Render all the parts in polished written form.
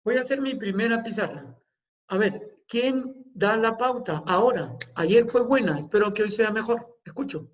Voy a hacer mi primera pizarra. A ver, ¿quién da la pauta ahora? Ayer fue buena, espero que hoy sea mejor. Escucho.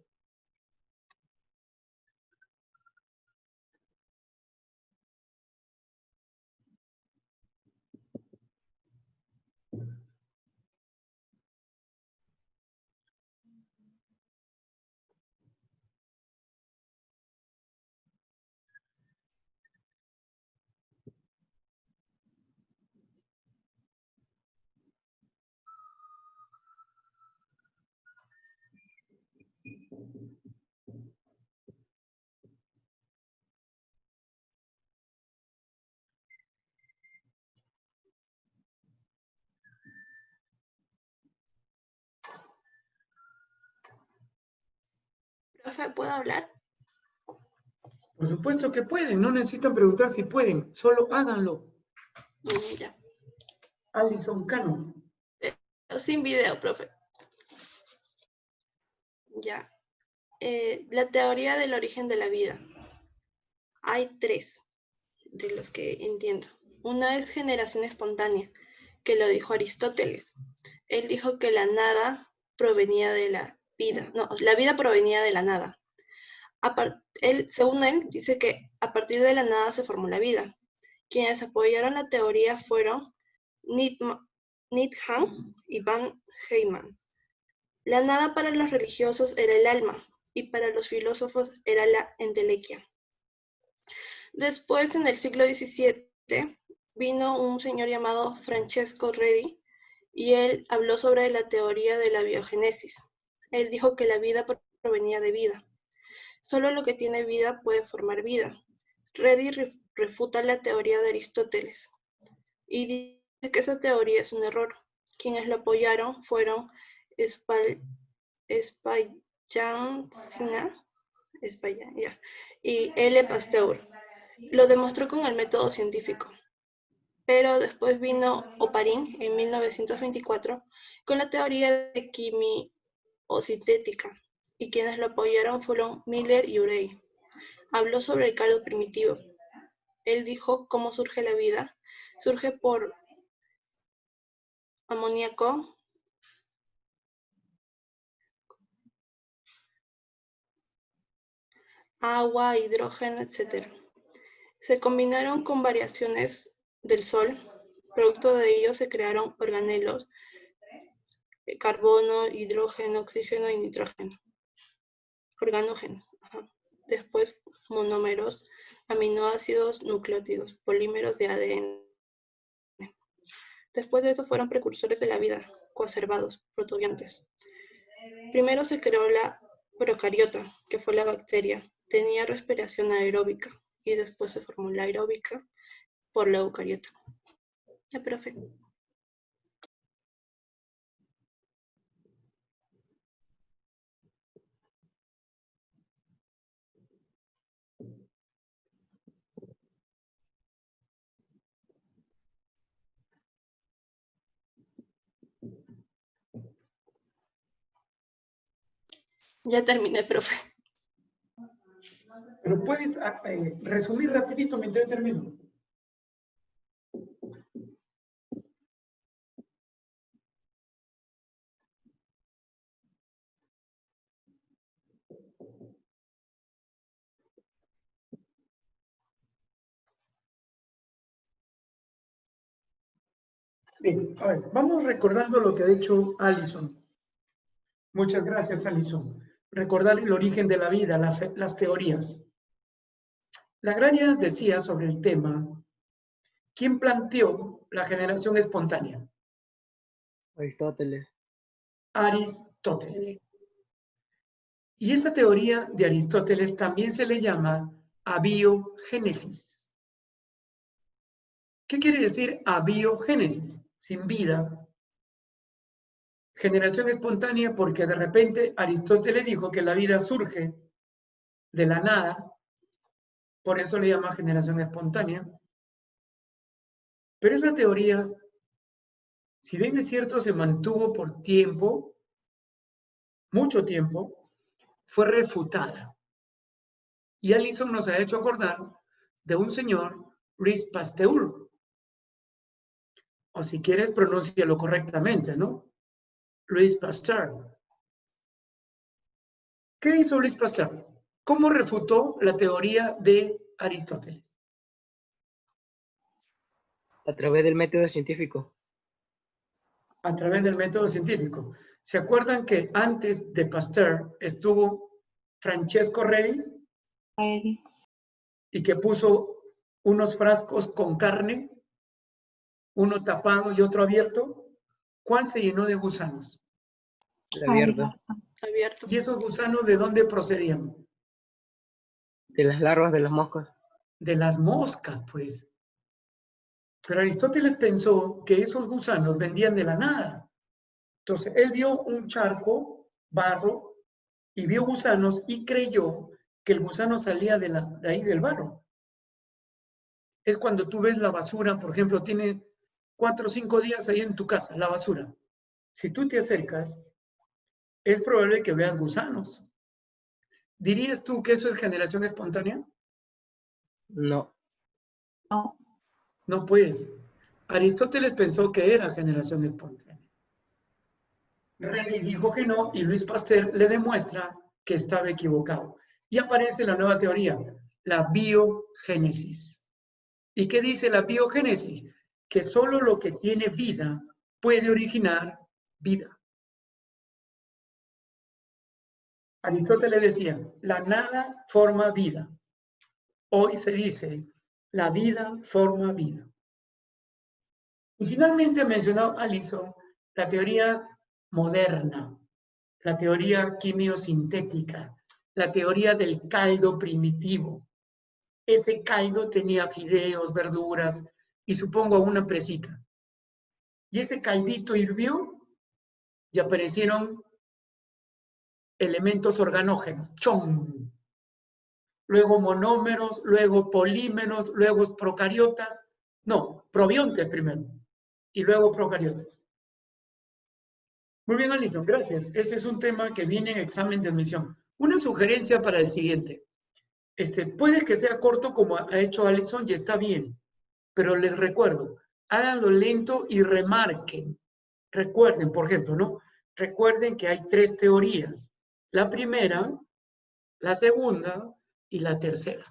Profe, ¿puedo hablar? Por supuesto que pueden, no necesitan preguntar si pueden, solo háganlo. Ya. Alison Cano. Pero sin video, profe. Ya. La teoría del origen de la vida. Hay tres, de los que entiendo. Una es generación espontánea, que lo dijo Aristóteles. Él dijo que la nada provenía de la vida. No, la vida provenía de la nada. Según él, dice que a partir de la nada se formó la vida. Quienes apoyaron la teoría fueron Nietzsche y Van Heyman. La nada para los religiosos era el alma y para los filósofos era la entelequia. Después, en el siglo XVII, vino un señor llamado Francesco Redi y él habló sobre la teoría de la biogénesis. Él dijo que la vida provenía de vida. Solo lo que tiene vida puede formar vida. Redi refuta la teoría de Aristóteles y dice que esa teoría es un error. Quienes lo apoyaron fueron Spallanzani y L. Pasteur. Lo demostró con el método científico. Pero después vino Oparin en 1924 con la teoría de quimiosintética y quienes lo apoyaron fueron Miller y Urey. Habló sobre el caldo primitivo. Él dijo cómo surge la vida. Surge por amoníaco, agua, hidrógeno, etc. Se combinaron con variaciones del sol. Producto de ello se crearon organelos, carbono, hidrógeno, oxígeno y nitrógeno. Organógenos. Ajá. Después monómeros, aminoácidos, nucleótidos, polímeros de ADN. Después de eso fueron precursores de la vida, coacervados, protobiontes. Primero se creó la procariota, que fue la bacteria. Tenía respiración aeróbica y después se formó la aeróbica por la eucariota. Ya, profe. Ya terminé, profe. Pero puedes resumir rapidito mientras termino. Bien, a ver, vamos recordando lo que ha dicho Alison. Muchas gracias, Alison. Recordar el origen de la vida, las teorías. La Agraria decía sobre el tema, ¿quién planteó la generación espontánea? Aristóteles. Aristóteles. Y esa teoría de Aristóteles también se le llama abiogénesis. ¿Qué quiere decir abiogénesis? Sin vida. Generación espontánea porque de repente Aristóteles dijo que la vida surge de la nada, por eso le llama generación espontánea. Pero esa teoría, si bien es cierto, se mantuvo por tiempo, mucho tiempo, fue refutada. Y Alison nos ha hecho acordar de un señor, Louis Pasteur, O si quieres, pronúncialo correctamente, ¿no? Louis Pasteur. ¿Qué hizo Louis Pasteur? ¿Cómo refutó la teoría de Aristóteles? A través del método científico. A través del método científico. ¿Se acuerdan que antes de Pasteur estuvo Francesco Redi? Y que puso unos frascos con carne, uno tapado y otro abierto? ¿Cuál se llenó de gusanos? El abierto. Abierto. ¿Y esos gusanos de dónde procedían? De las larvas de las moscas. De las moscas, pues. Pero Aristóteles pensó que esos gusanos vendían de la nada. Entonces, él vio un charco, barro, y vio gusanos y creyó que el gusano salía de ahí del barro. Es cuando tú ves la basura, por ejemplo, tiene 4 o 5 días ahí en tu casa, la basura. Si tú te acercas, es probable que veas gusanos. ¿Dirías tú que eso es generación espontánea? No. No. No, pues. Aristóteles pensó que era generación espontánea. René dijo que no y Louis Pasteur le demuestra que estaba equivocado. Y aparece la nueva teoría, la biogénesis. ¿Y qué dice la biogénesis? Que solo lo que tiene vida puede originar vida. Aristóteles decía, la nada forma vida. Hoy se dice, la vida forma vida. Y finalmente ha mencionado Allison la teoría moderna, la teoría quimiosintética, la teoría del caldo primitivo. Ese caldo tenía fideos, verduras y supongo una presita. Y ese caldito hirvió y aparecieron elementos organógenos, ¡chon! Luego monómeros, luego polímeros, luego procariotas, no, probiontes primero, y luego procariotas. Muy bien, Alison, gracias. Ese es un tema que viene en examen de admisión. Una sugerencia para el siguiente. Puede que sea corto como ha hecho Alison y está bien, pero les recuerdo, háganlo lento y remarquen. Recuerden, por ejemplo, ¿no? Recuerden que hay 3 teorías. La primera, la segunda y la tercera.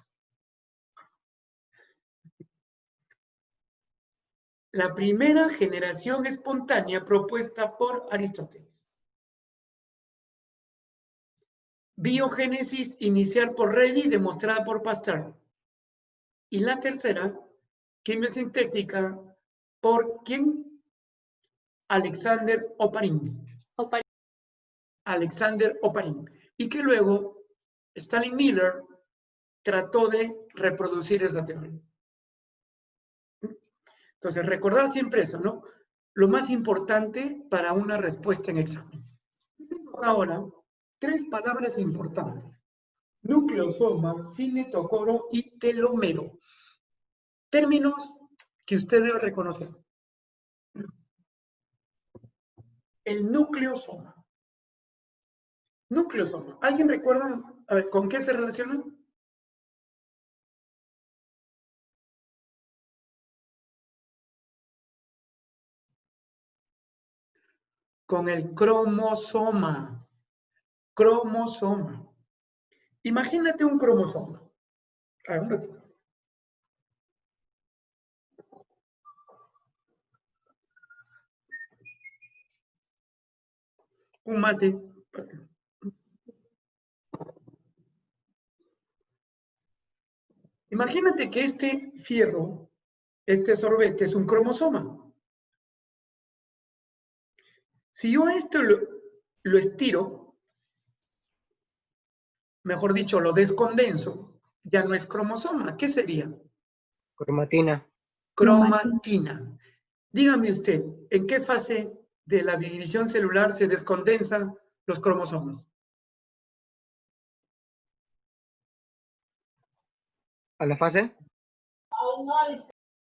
La primera generación espontánea propuesta por Aristóteles. Biogénesis inicial por Redi, demostrada por Pasteur. Y la tercera, quimiosintética, ¿por quién? Alexander Oparin. Alexander Oparin. Y que luego Stanley Miller trató de reproducir esa teoría. Entonces, recordar siempre eso, ¿no? Lo más importante para una respuesta en examen. Ahora, 3 palabras importantes. Nucleosoma, cinetocoro y telómero. Términos que usted debe reconocer. El nucleosoma. Nucleosoma. ¿Alguien recuerda a ver, con qué se relaciona? Con el cromosoma. Cromosoma. Imagínate un cromosoma. A ver, un ratito. Un mate. Imagínate que este fierro, este sorbete es un cromosoma. Si yo esto lo estiro, mejor dicho, lo descondenso, ya no es cromosoma. ¿Qué sería? Cromatina. Cromatina. Dígame usted, ¿en qué fase de la división celular se descondensan los cromosomas? ¿A la fase?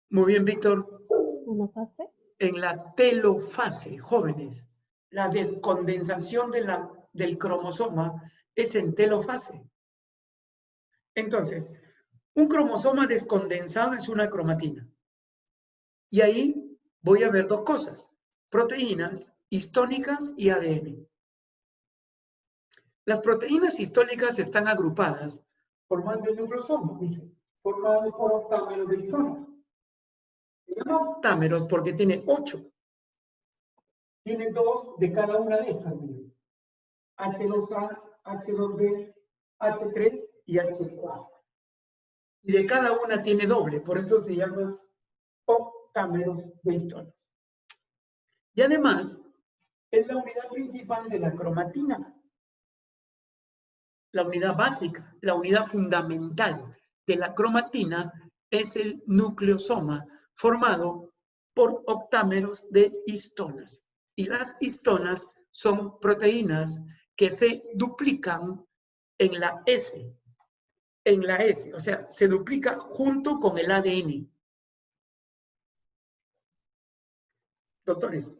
Muy bien, Víctor. ¿Una fase? En la telofase, jóvenes. La descondensación del cromosoma es en telofase. Entonces, un cromosoma descondensado es una cromatina. Y ahí voy a ver dos cosas, proteínas histónicas y ADN. Las proteínas histónicas están agrupadas formando el nucleosoma, dice, formado por octámeros de histonas. Se llama octámeros porque tiene 8. Tiene 2 de cada una de estas, miren. H2A, H2B, H3 y H4. Y de cada una tiene doble, por eso se llama octámeros de histonas. Y además, es la unidad principal de la cromatina. La unidad básica, la unidad fundamental de la cromatina es el nucleosoma, formado por octámeros de histonas. Y las histonas son proteínas que se duplican en la S. En la S, o sea, se duplica junto con el ADN. Doctores,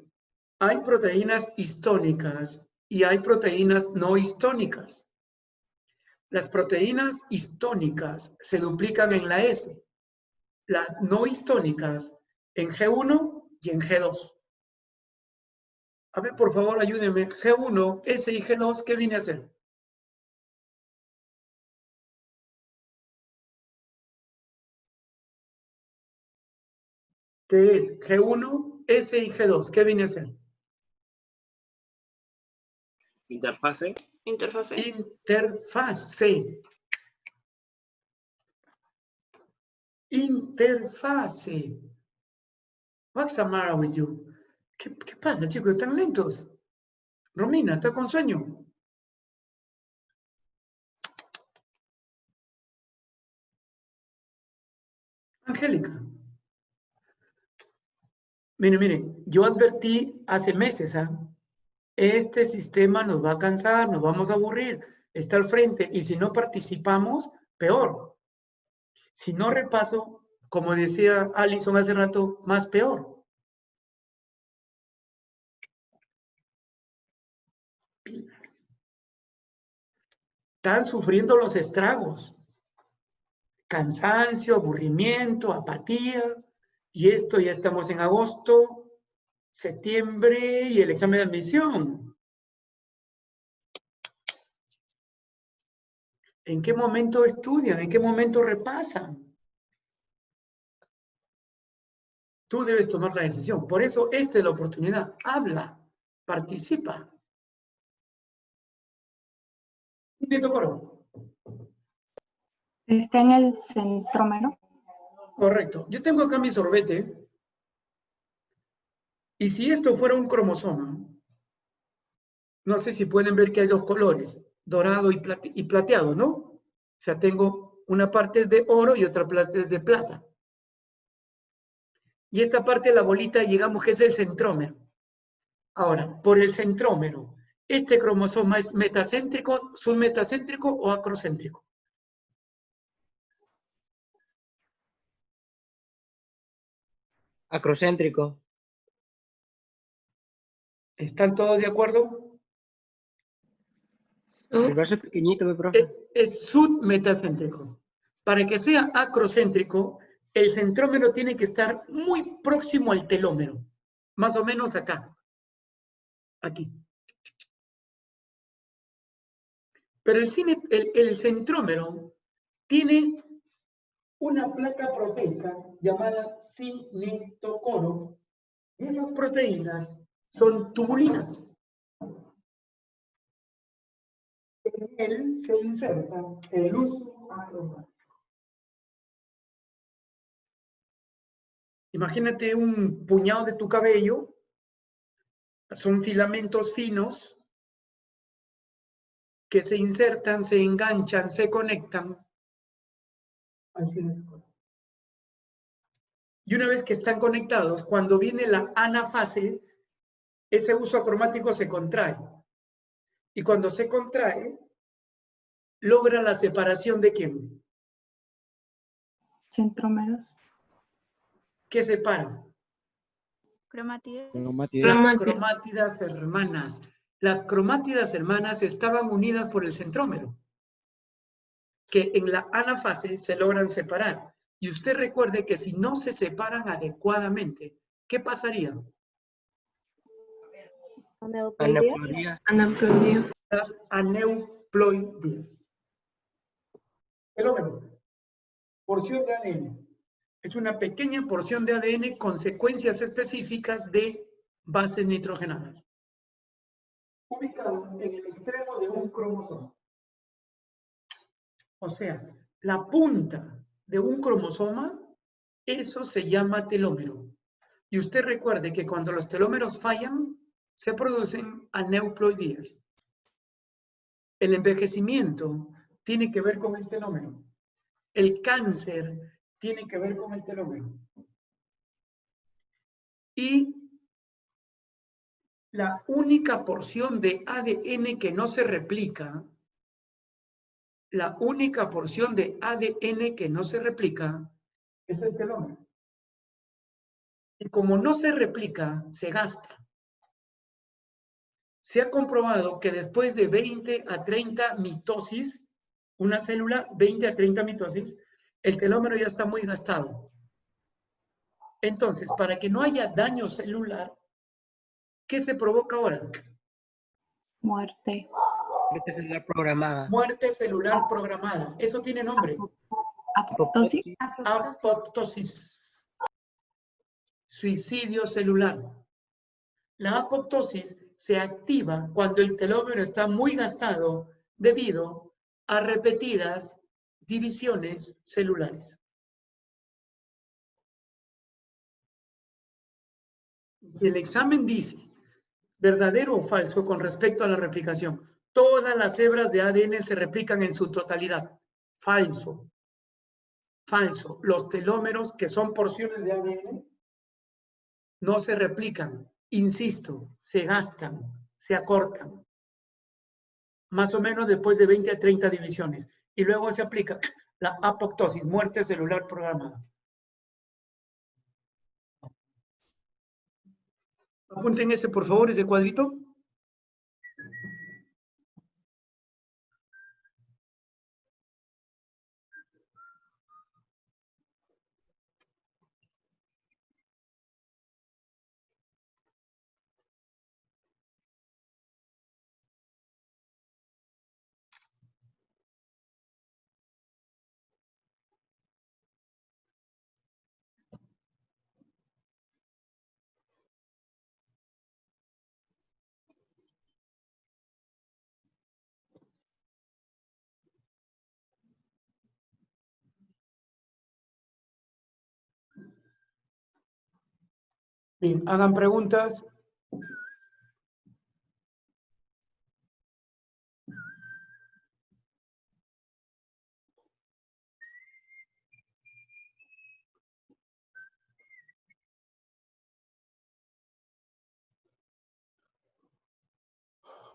hay proteínas histónicas y hay proteínas no histónicas. Las proteínas histónicas se duplican en la S, las no histónicas en G1 y en G2. A ver, por favor, ayúdenme. G1, S y G2, ¿qué viene a hacer? ¿Qué es? G1, S y G2, ¿qué viene a hacer? Interfase. Interfase. Interfase. Interfase. What's the matter with you? ¿Qué pasa, chicos? ¿Están lentos? Romina, ¿está con sueño? Angélica. Miren, yo advertí hace meses, este sistema nos va a cansar, nos vamos a aburrir, está al frente, y si no participamos, peor. Si no repaso, como decía Alison hace rato, más peor. Están sufriendo los estragos. Cansancio, aburrimiento, apatía. Y esto ya estamos en agosto, septiembre y el examen de admisión. ¿En qué momento estudian? ¿En qué momento repasan? Tú debes tomar la decisión. Por eso esta es la oportunidad. Habla, participa. Nieto Coro. Está en el centrómero. Correcto. Yo tengo acá mi sorbete. Y si esto fuera un cromosoma, no sé si pueden ver que hay dos colores, dorado y plateado, ¿no? O sea, tengo una parte de oro y otra parte de plata. Y esta parte de la bolita, digamos que es el centrómero. Ahora, por el centrómero, ¿este cromosoma es metacéntrico, submetacéntrico o acrocéntrico? Acrocéntrico. ¿Están todos de acuerdo? El brazo es pequeñito, mi profe. Es submetacéntrico. Para que sea acrocéntrico, el centrómero tiene que estar muy próximo al telómero. Más o menos acá. Aquí. Pero el centrómero tiene una placa proteica llamada cinetocoro, y esas proteínas son tubulinas. En él se inserta el uso acromático. Imagínate un puñado de tu cabello, son filamentos finos que se insertan, se enganchan, se conectan al cinetocoro. Y una vez que están conectados, cuando viene la anafase, ese uso acromático se contrae. Y cuando se contrae, logra la separación ¿de quién? Centrómeros. ¿Qué separa? Cromátidas. Las cromátidas hermanas. Las cromátidas hermanas estaban unidas por el centrómero, que en la anafase se logran separar. Y usted recuerde que si no se separan adecuadamente, ¿qué pasaría? Aneuploidía. Las aneuploidías. Telómero, porción de ADN. Es una pequeña porción de ADN con secuencias específicas de bases nitrogenadas. Ubicado en el extremo de un cromosoma. O sea, la punta de un cromosoma, eso se llama telómero. Y usted recuerde que cuando los telómeros fallan, se producen aneuploidías. El envejecimiento tiene que ver con el telómero. El cáncer tiene que ver con el telómero. Y la única porción de ADN que no se replica, es el telómero. Y como no se replica, se gasta. Se ha comprobado que después de 20 a 30 mitosis, una célula, 20 a 30 mitosis, el telómero ya está muy gastado. Entonces, para que no haya daño celular, ¿qué se provoca ahora? Muerte. Muerte celular programada. Muerte celular programada. Eso tiene nombre. Apoptosis. Apoptosis. Suicidio celular. La apoptosis se activa cuando el telómero está muy gastado debido a repetidas divisiones celulares. Si el examen dice verdadero o falso con respecto a la replicación, todas las hebras de ADN se replican en su totalidad. Falso. Falso. Los telómeros, que son porciones de ADN, no se replican. Insisto, se gastan, se acortan. Más o menos después de 20 a 30 divisiones. Y luego se aplica la apoptosis, muerte celular programada. Apunten ese, por favor, ese cuadrito. Bien, hagan preguntas.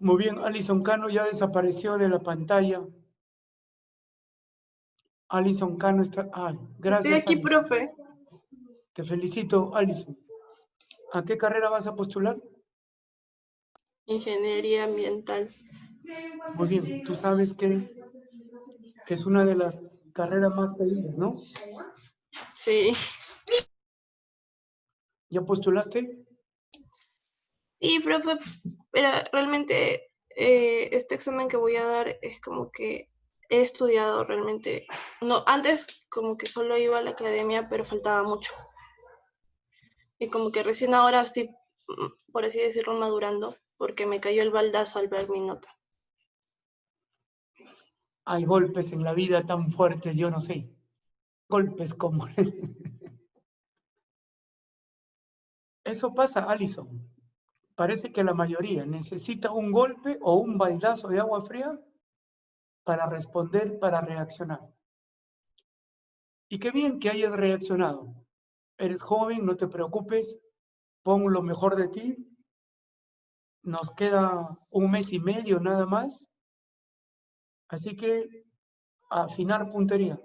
Muy bien, Alison Cano ya desapareció de la pantalla. Alison Cano está... Ah, gracias. Estoy aquí, Alison. profe. Te felicito, Alison. ¿A qué carrera vas a postular? Ingeniería ambiental. Muy bien, tú sabes que es una de las carreras más pedidas, ¿no? Sí. ¿Ya postulaste? Y, profe, pero realmente este examen que voy a dar es como que he estudiado realmente. No, antes como que solo iba a la academia, pero faltaba mucho. Y como que recién ahora estoy, por así decirlo, madurando, porque me cayó el baldazo al ver mi nota. Hay golpes en la vida tan fuertes, yo no sé. Golpes como... Eso pasa, Alison. Parece que la mayoría necesita un golpe o un baldazo de agua fría para responder, para reaccionar. Y qué bien que hayas reaccionado. Eres joven, no te preocupes, pon lo mejor de ti. Nos queda 1 mes y medio nada más. Así que afinar puntería.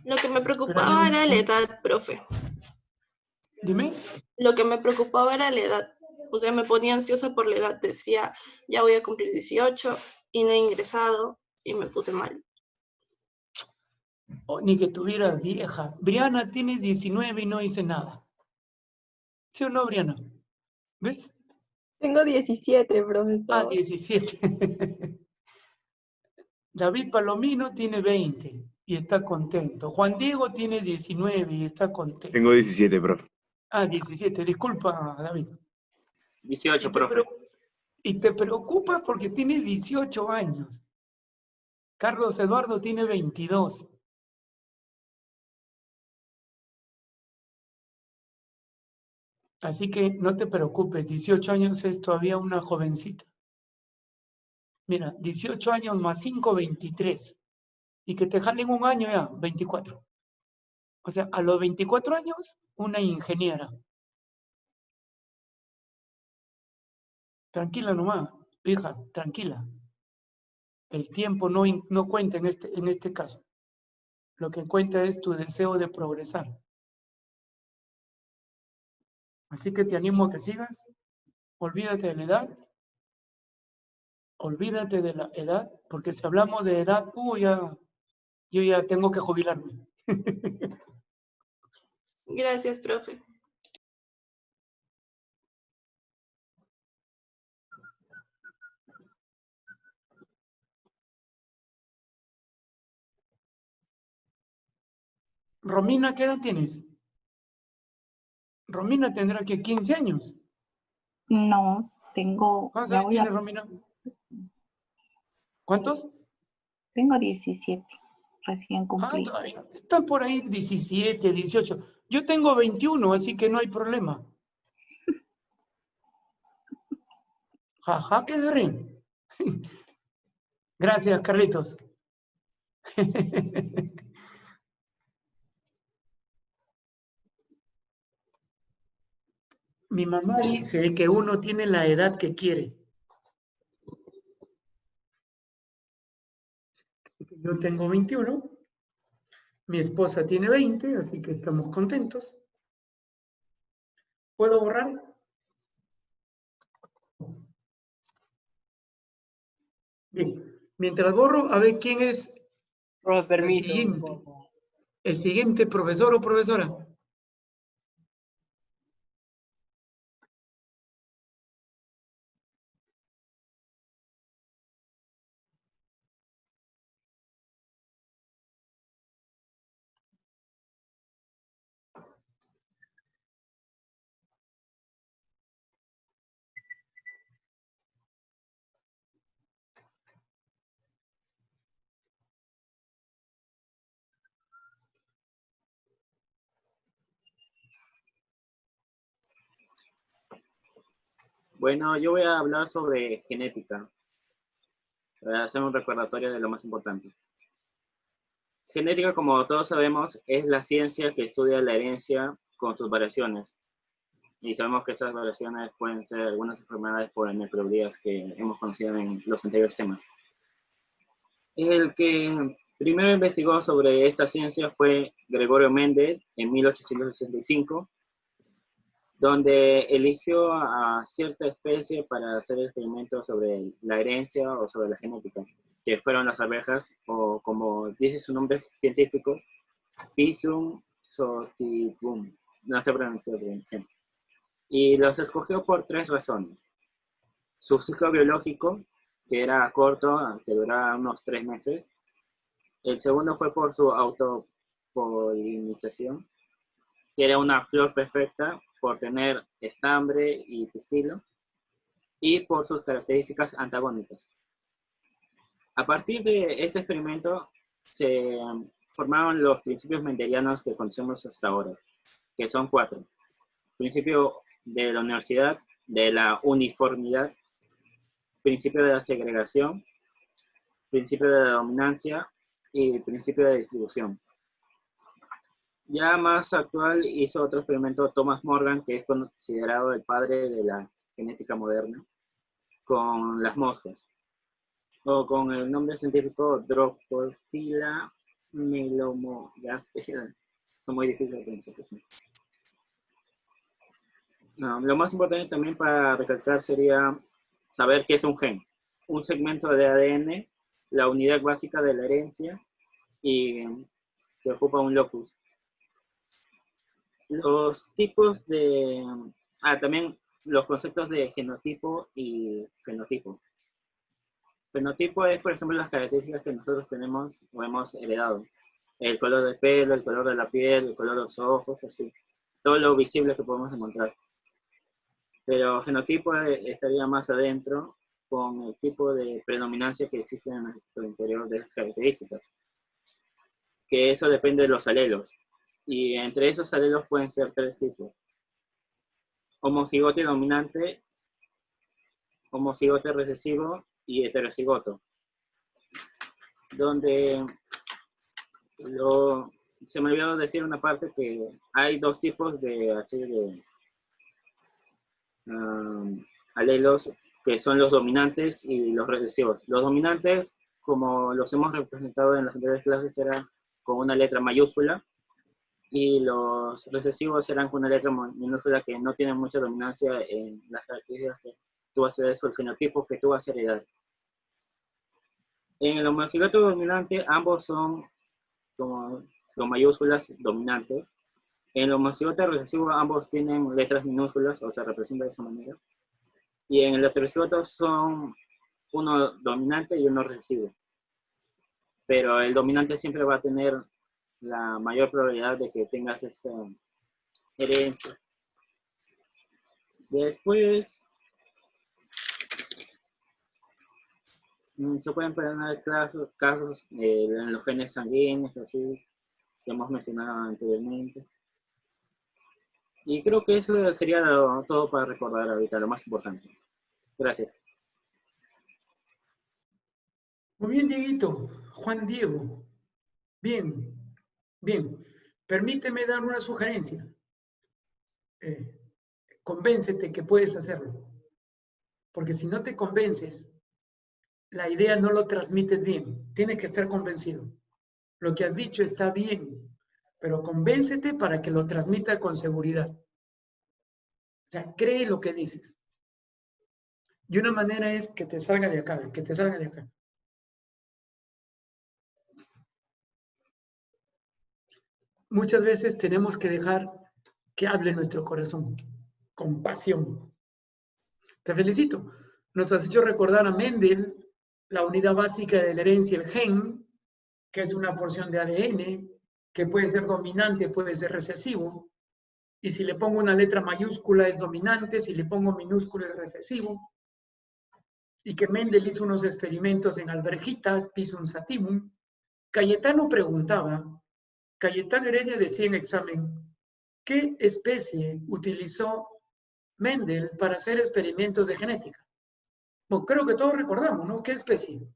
Lo que me preocupaba era la edad, profe. Dime. Lo que me preocupaba era la edad. O sea, me ponía ansiosa por la edad. Decía, ya voy a cumplir 18 y no he ingresado y me puse mal. Ni que tuviera vieja. Briana tiene 19 y no dice nada. ¿Sí o no, Briana? ¿Ves? Tengo 17, Ah, profesor. 17. David Palomino tiene 20 y está contento. Juan Diego tiene 19 y está contento. Tengo 17, profe. Ah, 17. Disculpa, David. 18, profe. Y te preocupas porque tiene 18 años. Carlos Eduardo tiene 22. Así que no te preocupes, 18 años es todavía una jovencita. Mira, 18 años más 5, 23. Y que te jalen un año ya, 24. O sea, a los 24 años, una ingeniera. Tranquila nomás, hija, tranquila. El tiempo no cuenta en este caso. Lo que cuenta es tu deseo de progresar. Así que te animo a que sigas. Olvídate de la edad. Olvídate de la edad, porque si hablamos de edad, yo ya tengo que jubilarme. Gracias, profe. Romina, ¿qué edad tienes? Romina tendrá que 15 años. No, tengo, ¿Cuántos ya años voy a, tiene Romina? ¿Cuántos? tengo 17, recién cumplí. Todavía. Están por ahí 17, 18. Yo tengo 21, así que no hay problema. Jaja, ¿qué se ríen? Gracias, Carlitos. Mi mamá dice que uno tiene la edad que quiere. Yo tengo 21, mi esposa tiene 20, así que estamos contentos. ¿Puedo borrar? Bien, mientras borro, a ver quién es Profe, permiso. siguiente. El siguiente profesor o profesora. Bueno, yo voy a hablar sobre genética, para hacer un recordatorio de lo más importante. Genética, como todos sabemos, es la ciencia que estudia la herencia con sus variaciones. Y sabemos que esas variaciones pueden ser algunas enfermedades por microbiologías que hemos conocido en los anteriores temas. El que primero investigó sobre esta ciencia fue Gregorio Mendel en 1865, donde eligió a cierta especie para hacer experimentos sobre la herencia o sobre la genética, que fueron las abejas, o como dice su nombre científico, Pisum sativum. No sé pronunciar bien. Y los escogió por 3 razones. Su ciclo biológico, que era corto, que duraba unos 3 meses. El segundo fue por su autopolinización, que era una flor perfecta por tener estambre y pistilo, y por sus características antagónicas. A partir de este experimento se formaron los principios mendelianos que conocemos hasta ahora, que son 4. Principio de la universidad, de la uniformidad, principio de la segregación, principio de la dominancia y principio de distribución. Ya más actual hizo otro experimento Thomas Morgan, que es considerado el padre de la genética moderna, con las moscas, o con el nombre científico Drosophila melanogaster. Es muy difícil de pronunciar. No, lo más importante también para recalcar sería saber qué es un gen. Un segmento de ADN, la unidad básica de la herencia y que ocupa un locus. Los tipos de... también los conceptos de genotipo y fenotipo. Fenotipo es, por ejemplo, las características que nosotros tenemos o hemos heredado. El color del pelo, el color de la piel, el color de los ojos, así. Todo lo visible que podemos encontrar. Pero genotipo estaría más adentro con el tipo de predominancia que existe en nuestro interior de esas características. Que eso depende de los alelos. Y entre esos alelos pueden ser 3 tipos. Homocigote dominante, homocigote recesivo y heterocigoto. Donde se me olvidó decir una parte que hay 2 tipos de alelos que son los dominantes y los recesivos. Los dominantes, como los hemos representado en las anteriores clases, eran con una letra mayúscula, y los recesivos eran con una letra minúscula que no tienen mucha dominancia en las características que tú vas a heredar, el fenotipo que tú vas a heredar. En el homocigoto dominante, ambos son con mayúsculas dominantes. En el homocigoto recesivo, ambos tienen letras minúsculas, o se representa de esa manera. Y en el heterocigoto son uno dominante y uno recesivo. Pero el dominante siempre va a tener la mayor probabilidad de que tengas esta herencia. Después, se pueden poner casos en los genes sanguíneos, así, que hemos mencionado anteriormente. Y creo que eso sería todo para recordar ahorita, lo más importante. Gracias. Muy bien, Dieguito. Juan Diego. Bien, bien. Permíteme dar una sugerencia. Convéncete que puedes hacerlo. Porque si no te convences, la idea no lo transmites bien. Tienes que estar convencido. Lo que has dicho está bien, pero convéncete para que lo transmita con seguridad. O sea, cree lo que dices. Y una manera es que te salga de acá, que te salga de acá. Muchas veces tenemos que dejar que hable nuestro corazón, con pasión. Te felicito. Nos has hecho recordar a Mendel, la unidad básica de la herencia, el gen, que es una porción de ADN, que puede ser dominante, puede ser recesivo. Y si le pongo una letra mayúscula es dominante, si le pongo minúscula es recesivo. Y que Mendel hizo unos experimentos en alverjitas, Pisum sativum. Cayetano preguntaba, Cayetano Heredia decía en examen, ¿qué especie utilizó Mendel para hacer experimentos de genética? Bueno, creo que todos recordamos, ¿no? ¿Qué especie?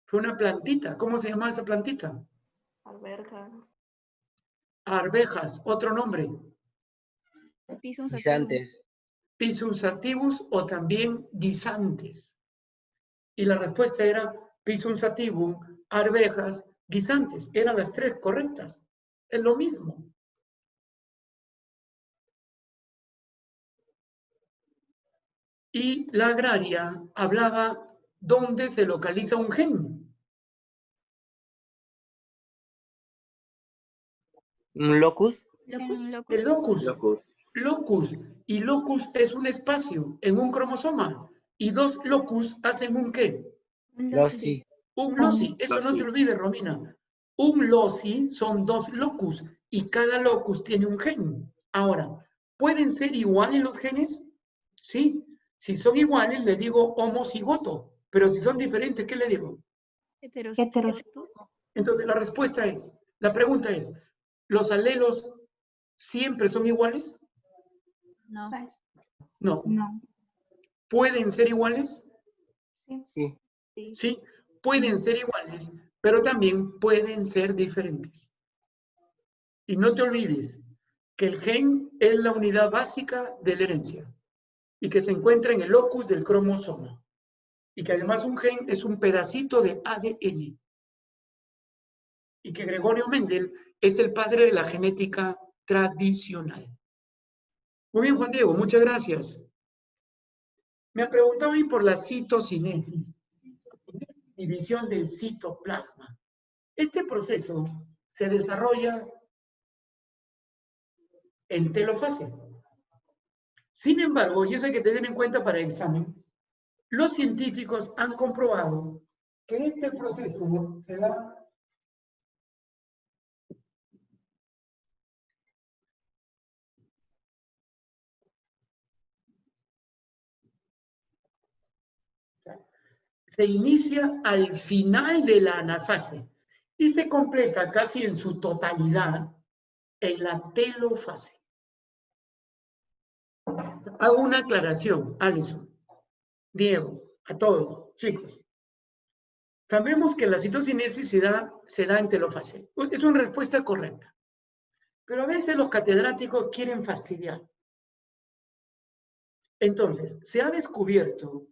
Fue una plantita. ¿Cómo se llamaba esa plantita? Alberja. Arvejas, otro nombre. Guisantes. Pisum sativus o también guisantes. Y la respuesta era Pisum sativum, arvejas, guisantes. Eran las 3 correctas. Es lo mismo. Y la agraria hablaba dónde se localiza un gen. ¿Un locus? En El locus. Locus. Locus. Y locus es un espacio en un cromosoma. Y 2 locus hacen un ¿qué? Loci. Un loci. Eso no Loci. te olvides, Romina. Un loci son 2 locus. Y cada locus tiene un gen. Ahora, ¿pueden ser iguales los genes? Sí. Si son iguales, le digo homocigoto. Pero si son diferentes, ¿qué le digo? heterocigoto. Entonces, la pregunta es, ¿los alelos siempre son iguales? No. No. No. ¿Pueden ser iguales? Sí. Sí, pueden ser iguales, pero también pueden ser diferentes. Y no te olvides que el gen es la unidad básica de la herencia y que se encuentra en el locus del cromosoma. Y que además un gen es un pedacito de ADN. Y que Gregorio Mendel es el padre de la genética tradicional. Muy bien, Juan Diego, muchas gracias. Me preguntaban por la citocinesis, división del citoplasma. Este proceso se desarrolla en telofase. Sin embargo, y eso hay que tener en cuenta para el examen, los científicos han comprobado que este proceso se da se inicia al final de la anafase y se completa casi en su totalidad en la telofase. Hago una aclaración, Alison, Diego, a todos, chicos. Sabemos que la citocinesis se da en telofase. Es una respuesta correcta. Pero a veces los catedráticos quieren fastidiar. Entonces, se ha descubierto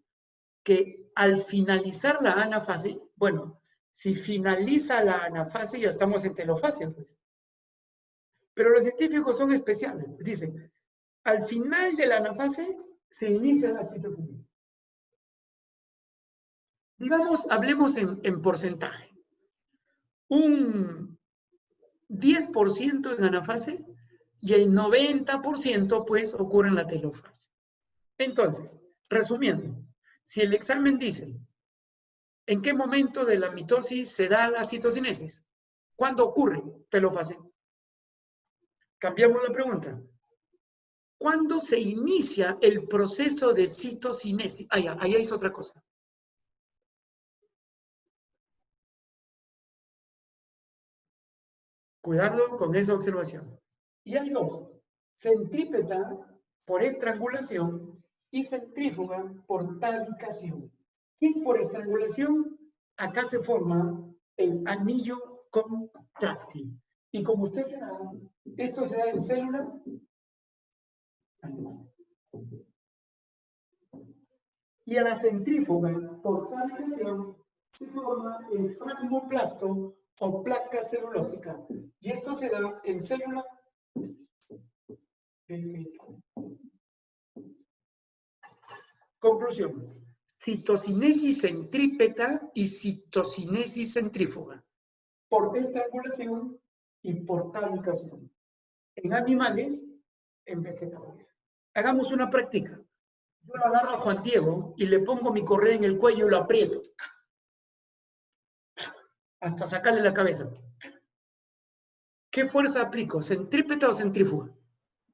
que al finalizar la anafase, bueno, si finaliza la anafase ya estamos en telofase, pues. Pero los científicos son especiales. Dicen, al final de la anafase se inicia la citocinesis. Digamos, hablemos en porcentaje. Un 10% en anafase y el 90% pues ocurre en la telofase. Entonces, resumiendo, si el examen dice ¿en qué momento de la mitosis se da la citocinesis? ¿Cuándo ocurre telofase? Cambiamos la pregunta. ¿Cuándo se inicia el proceso de citocinesis? Allá hice otra cosa. Cuidado con esa observación. Y hay dos. Centrípeta por estrangulación y centrífuga por tabicación. Y por estrangulación, acá se forma el anillo contráctil. Y como usted sabe, esto se da en célula animal. Y a la centrífuga por tabicación se forma el fragmoplasto o placa celulósica. Y esto se da en célula vegetal. Conclusión. Citocinesis centrípeta y citocinesis centrífuga. Por estrangulación y por tabicación. En animales, en vegetales. Hagamos una práctica. Yo lo agarro a Juan Diego y le pongo mi correa en el cuello y lo aprieto. Hasta sacarle la cabeza. ¿Qué fuerza aplico? ¿Centrípeta o centrífuga?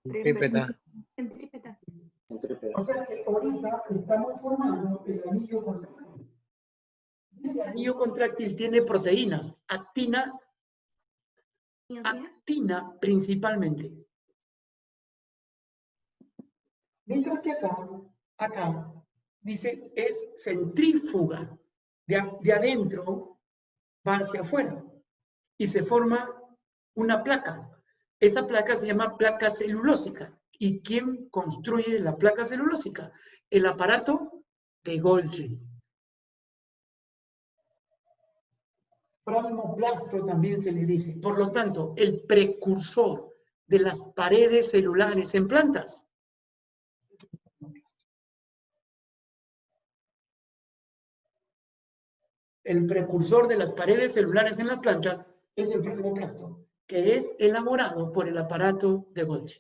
Centrípeta. Centrípeta. O sea que ahorita estamos formando el anillo contráctil. Ese anillo contráctil tiene proteínas, actina principalmente. Mientras que acá dice es centrífuga. De adentro va hacia afuera y se forma una placa. Esa placa se llama placa celulósica. ¿Y quién construye la placa celulósica? El aparato de Golgi. Fragmoplasto también se le dice. Por lo tanto, el precursor de las paredes celulares en plantas. El precursor de las paredes celulares en las plantas es el fragmoplasto, que es elaborado por el aparato de Golgi.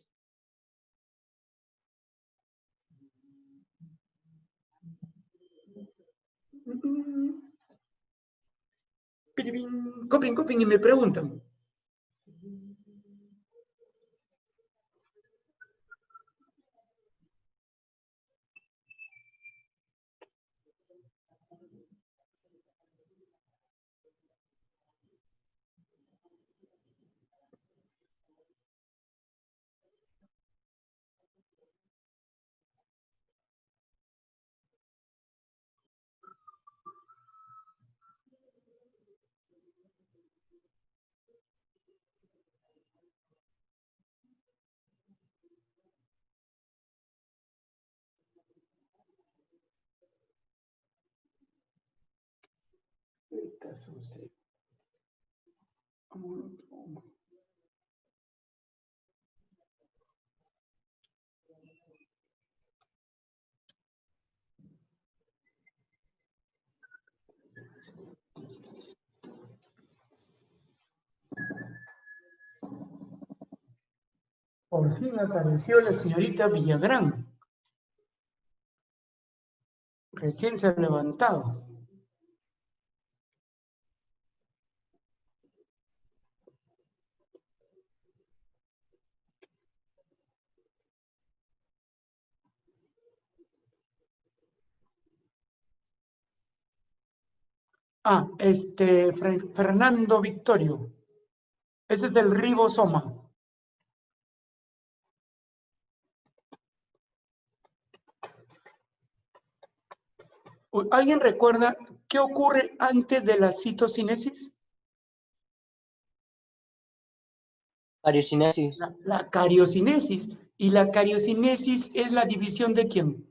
Copien, y me preguntan. Por fin apareció la señorita Villagrán. Recién se ha levantado. Ah, Fernando Victorio. Ese es el ribosoma. ¿Alguien recuerda qué ocurre antes de la citocinesis? Cariocinesis. La cariocinesis. ¿Y la cariocinesis es la división de quién?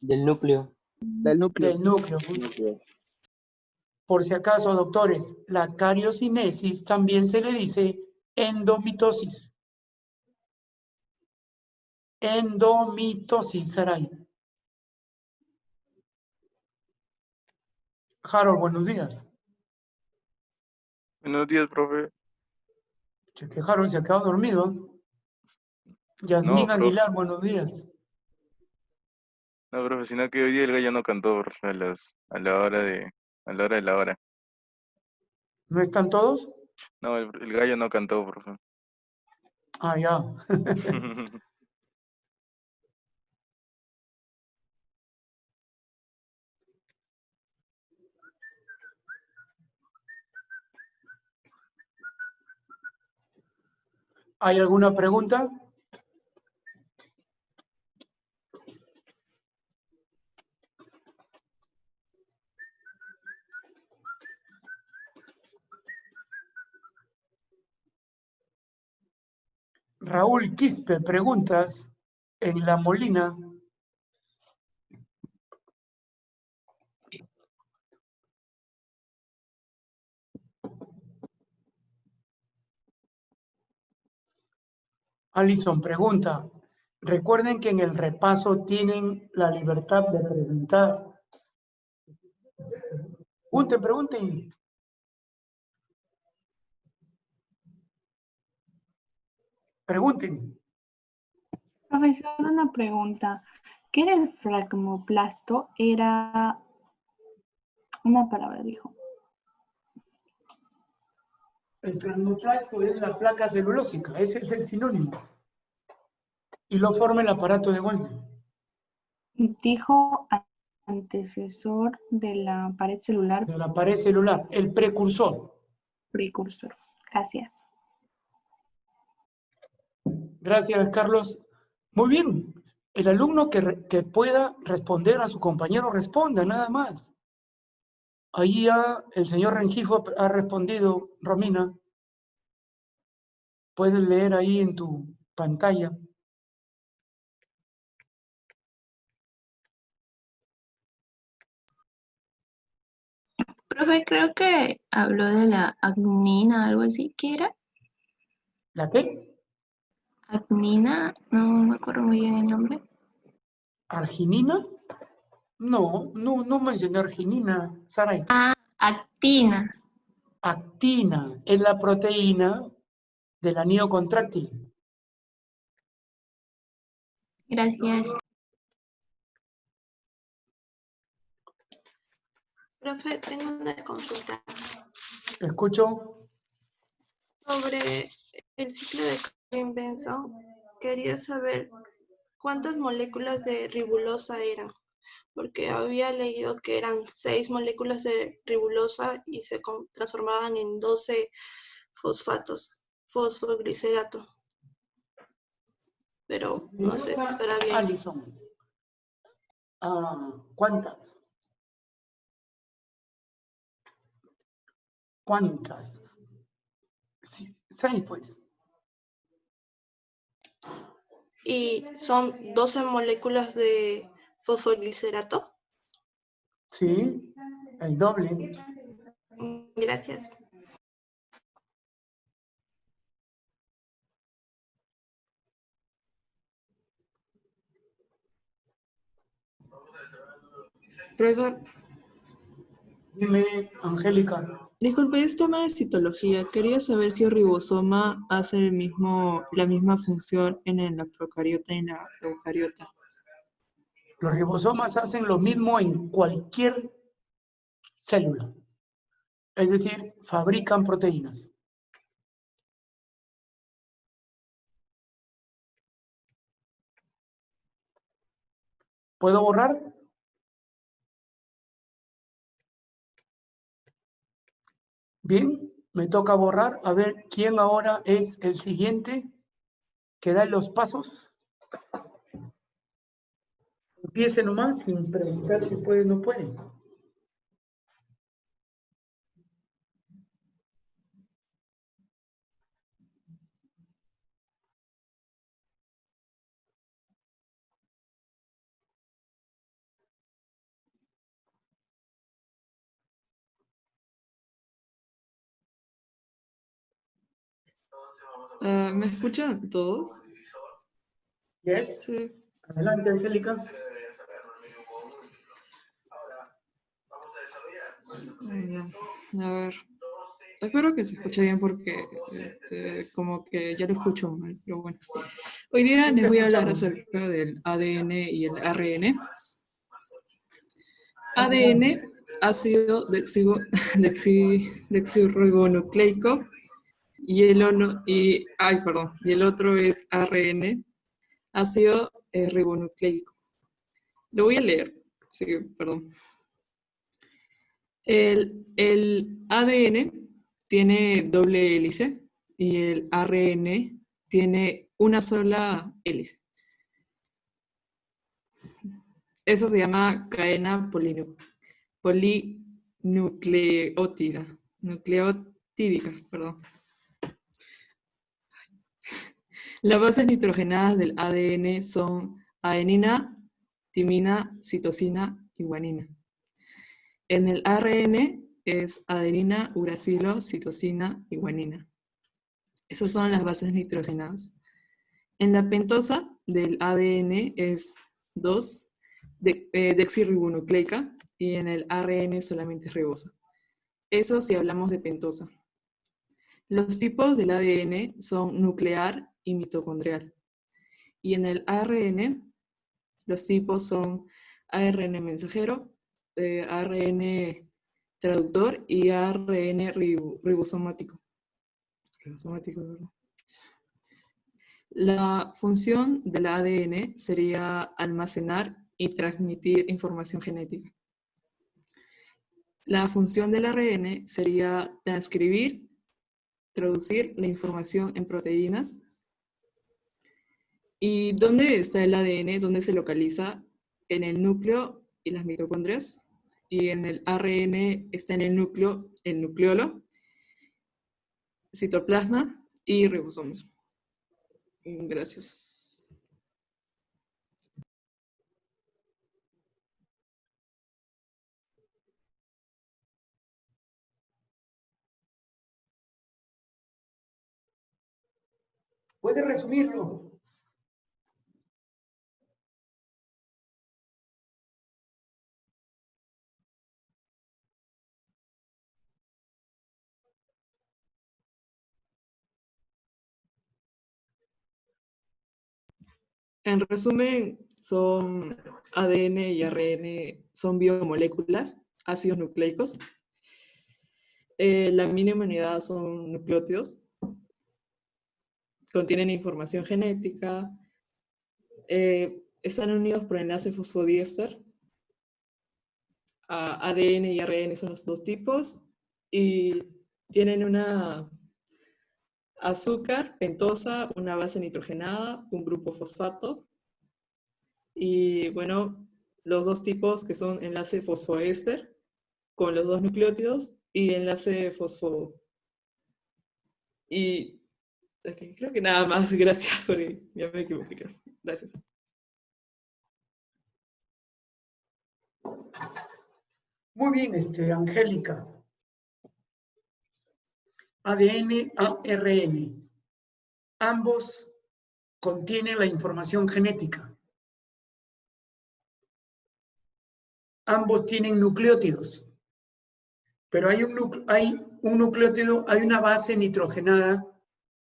Del núcleo. Del núcleo. Del núcleo. Por si acaso, doctores, la cariocinesis también se le dice endomitosis. Endomitosis, Saray. Harold, buenos días. Buenos días, profe. Che, que Harold se ha quedado dormido. Yasmín No, profe. Aguilar, buenos días. No, profe, sino que hoy día el gallo no cantó, profe, a la hora de la hora. ¿No están todos? No, el gallo no cantó, profe. Ah, ya. ¿Hay alguna pregunta? Raúl Quispe, preguntas en La Molina. Alison pregunta. Recuerden que en el repaso tienen la libertad de preguntar. Pregunten. Pregunten. Profesor, una pregunta. ¿Qué era el fragmoplasto? Era una palabra, dijo. El fragmoplasto es la placa celulósica, ese es el sinónimo. Y lo forma el aparato de Golgi. Dijo antecesor de la pared celular. De la pared celular, el precursor. Precursor. Gracias. Gracias, Carlos. Muy bien. El alumno que pueda responder a su compañero, responda, nada más. Ahí ya el señor Rengifo ha respondido, Romina. Puedes leer ahí en tu pantalla. Profe, creo que habló de la acnina, algo así, ¿qué era? ¿La qué? Acnina, no me acuerdo muy bien el nombre. ¿Arginina? No mencioné arginina, Saray. Ah, actina. Actina es la proteína del anillo contráctil. Gracias. Profe, tengo una consulta Escucho. sobre el ciclo de Calvin-Benson. Quería saber cuántas moléculas de ribulosa eran, porque había leído que eran 6 moléculas de ribulosa y se transformaban en 12 fosfatos, fosfoglicerato. Pero no sé si estará bien. Alison. ¿Cuántas? ¿Cuántas? Sí, 6, pues. ¿Y son 12 moléculas de fosfoglicerato? Sí, el doble. Gracias. Profesor, Dime, Angélica. Disculpe, es tema de citología. Quería saber si el ribosoma hace la misma función en la procariota y en la eucariota. Los ribosomas hacen lo mismo en cualquier célula. Es decir, fabrican proteínas. ¿Puedo borrar? Bien, me toca borrar. A ver, ¿quién ahora es el siguiente que da los pasos? Empiece nomás sin preguntar si puede o no puede. ¿Me escuchan todos? Yes. Sí. Adelante, Angélica. A ver. Espero que se escuche bien porque como que ya lo escucho mal, pero bueno. Hoy día les voy a hablar acerca del ADN y el ARN. ADN, ácido desoxirribonucleico, y el otro es ARN, ácido ribonucleico. Lo voy a leer, sí, perdón. El ADN tiene doble hélice y el ARN tiene una sola hélice. Eso se llama cadena nucleotídica, perdón. Las bases nitrogenadas del ADN son adenina, timina, citosina y guanina. En el ARN es adenina, uracilo, citosina y guanina. Esas son las bases nitrogenadas. En la pentosa del ADN es 2 deoxirribonucleica y en el ARN solamente es ribosa. Eso si hablamos de pentosa. Los tipos del ADN son nuclear y mitocondrial. Y en el ARN los tipos son ARN mensajero, ARN traductor y ARN ribosomático. ¿Verdad? La función del ADN sería almacenar y transmitir información genética. La función del ARN sería transcribir, traducir la información en proteínas. ¿Y dónde está el ADN? ¿Dónde se localiza? En el núcleo y las mitocondrias. Y en el ARN está en el núcleo, el nucleolo, citoplasma y ribosomas. Gracias. ¿Puede resumirlo? En resumen, son ADN y ARN, son biomoléculas, ácidos nucleicos. La mínima unidad son nucleótidos. Contienen información genética. Están unidos por enlace fosfodiéster. ADN y ARN son los dos tipos. Y tienen una azúcar, pentosa, una base nitrogenada, un grupo fosfato. Y bueno, los dos tipos que son enlace fosfoéster con los dos nucleótidos y enlace fosfo. Y okay, creo que nada más, gracias por ya me equivoqué, creo. Gracias. Muy bien, Angélica. ADN, ARN. Ambos contienen la información genética. Ambos tienen nucleótidos. Pero hay un nucleótido hay una base nitrogenada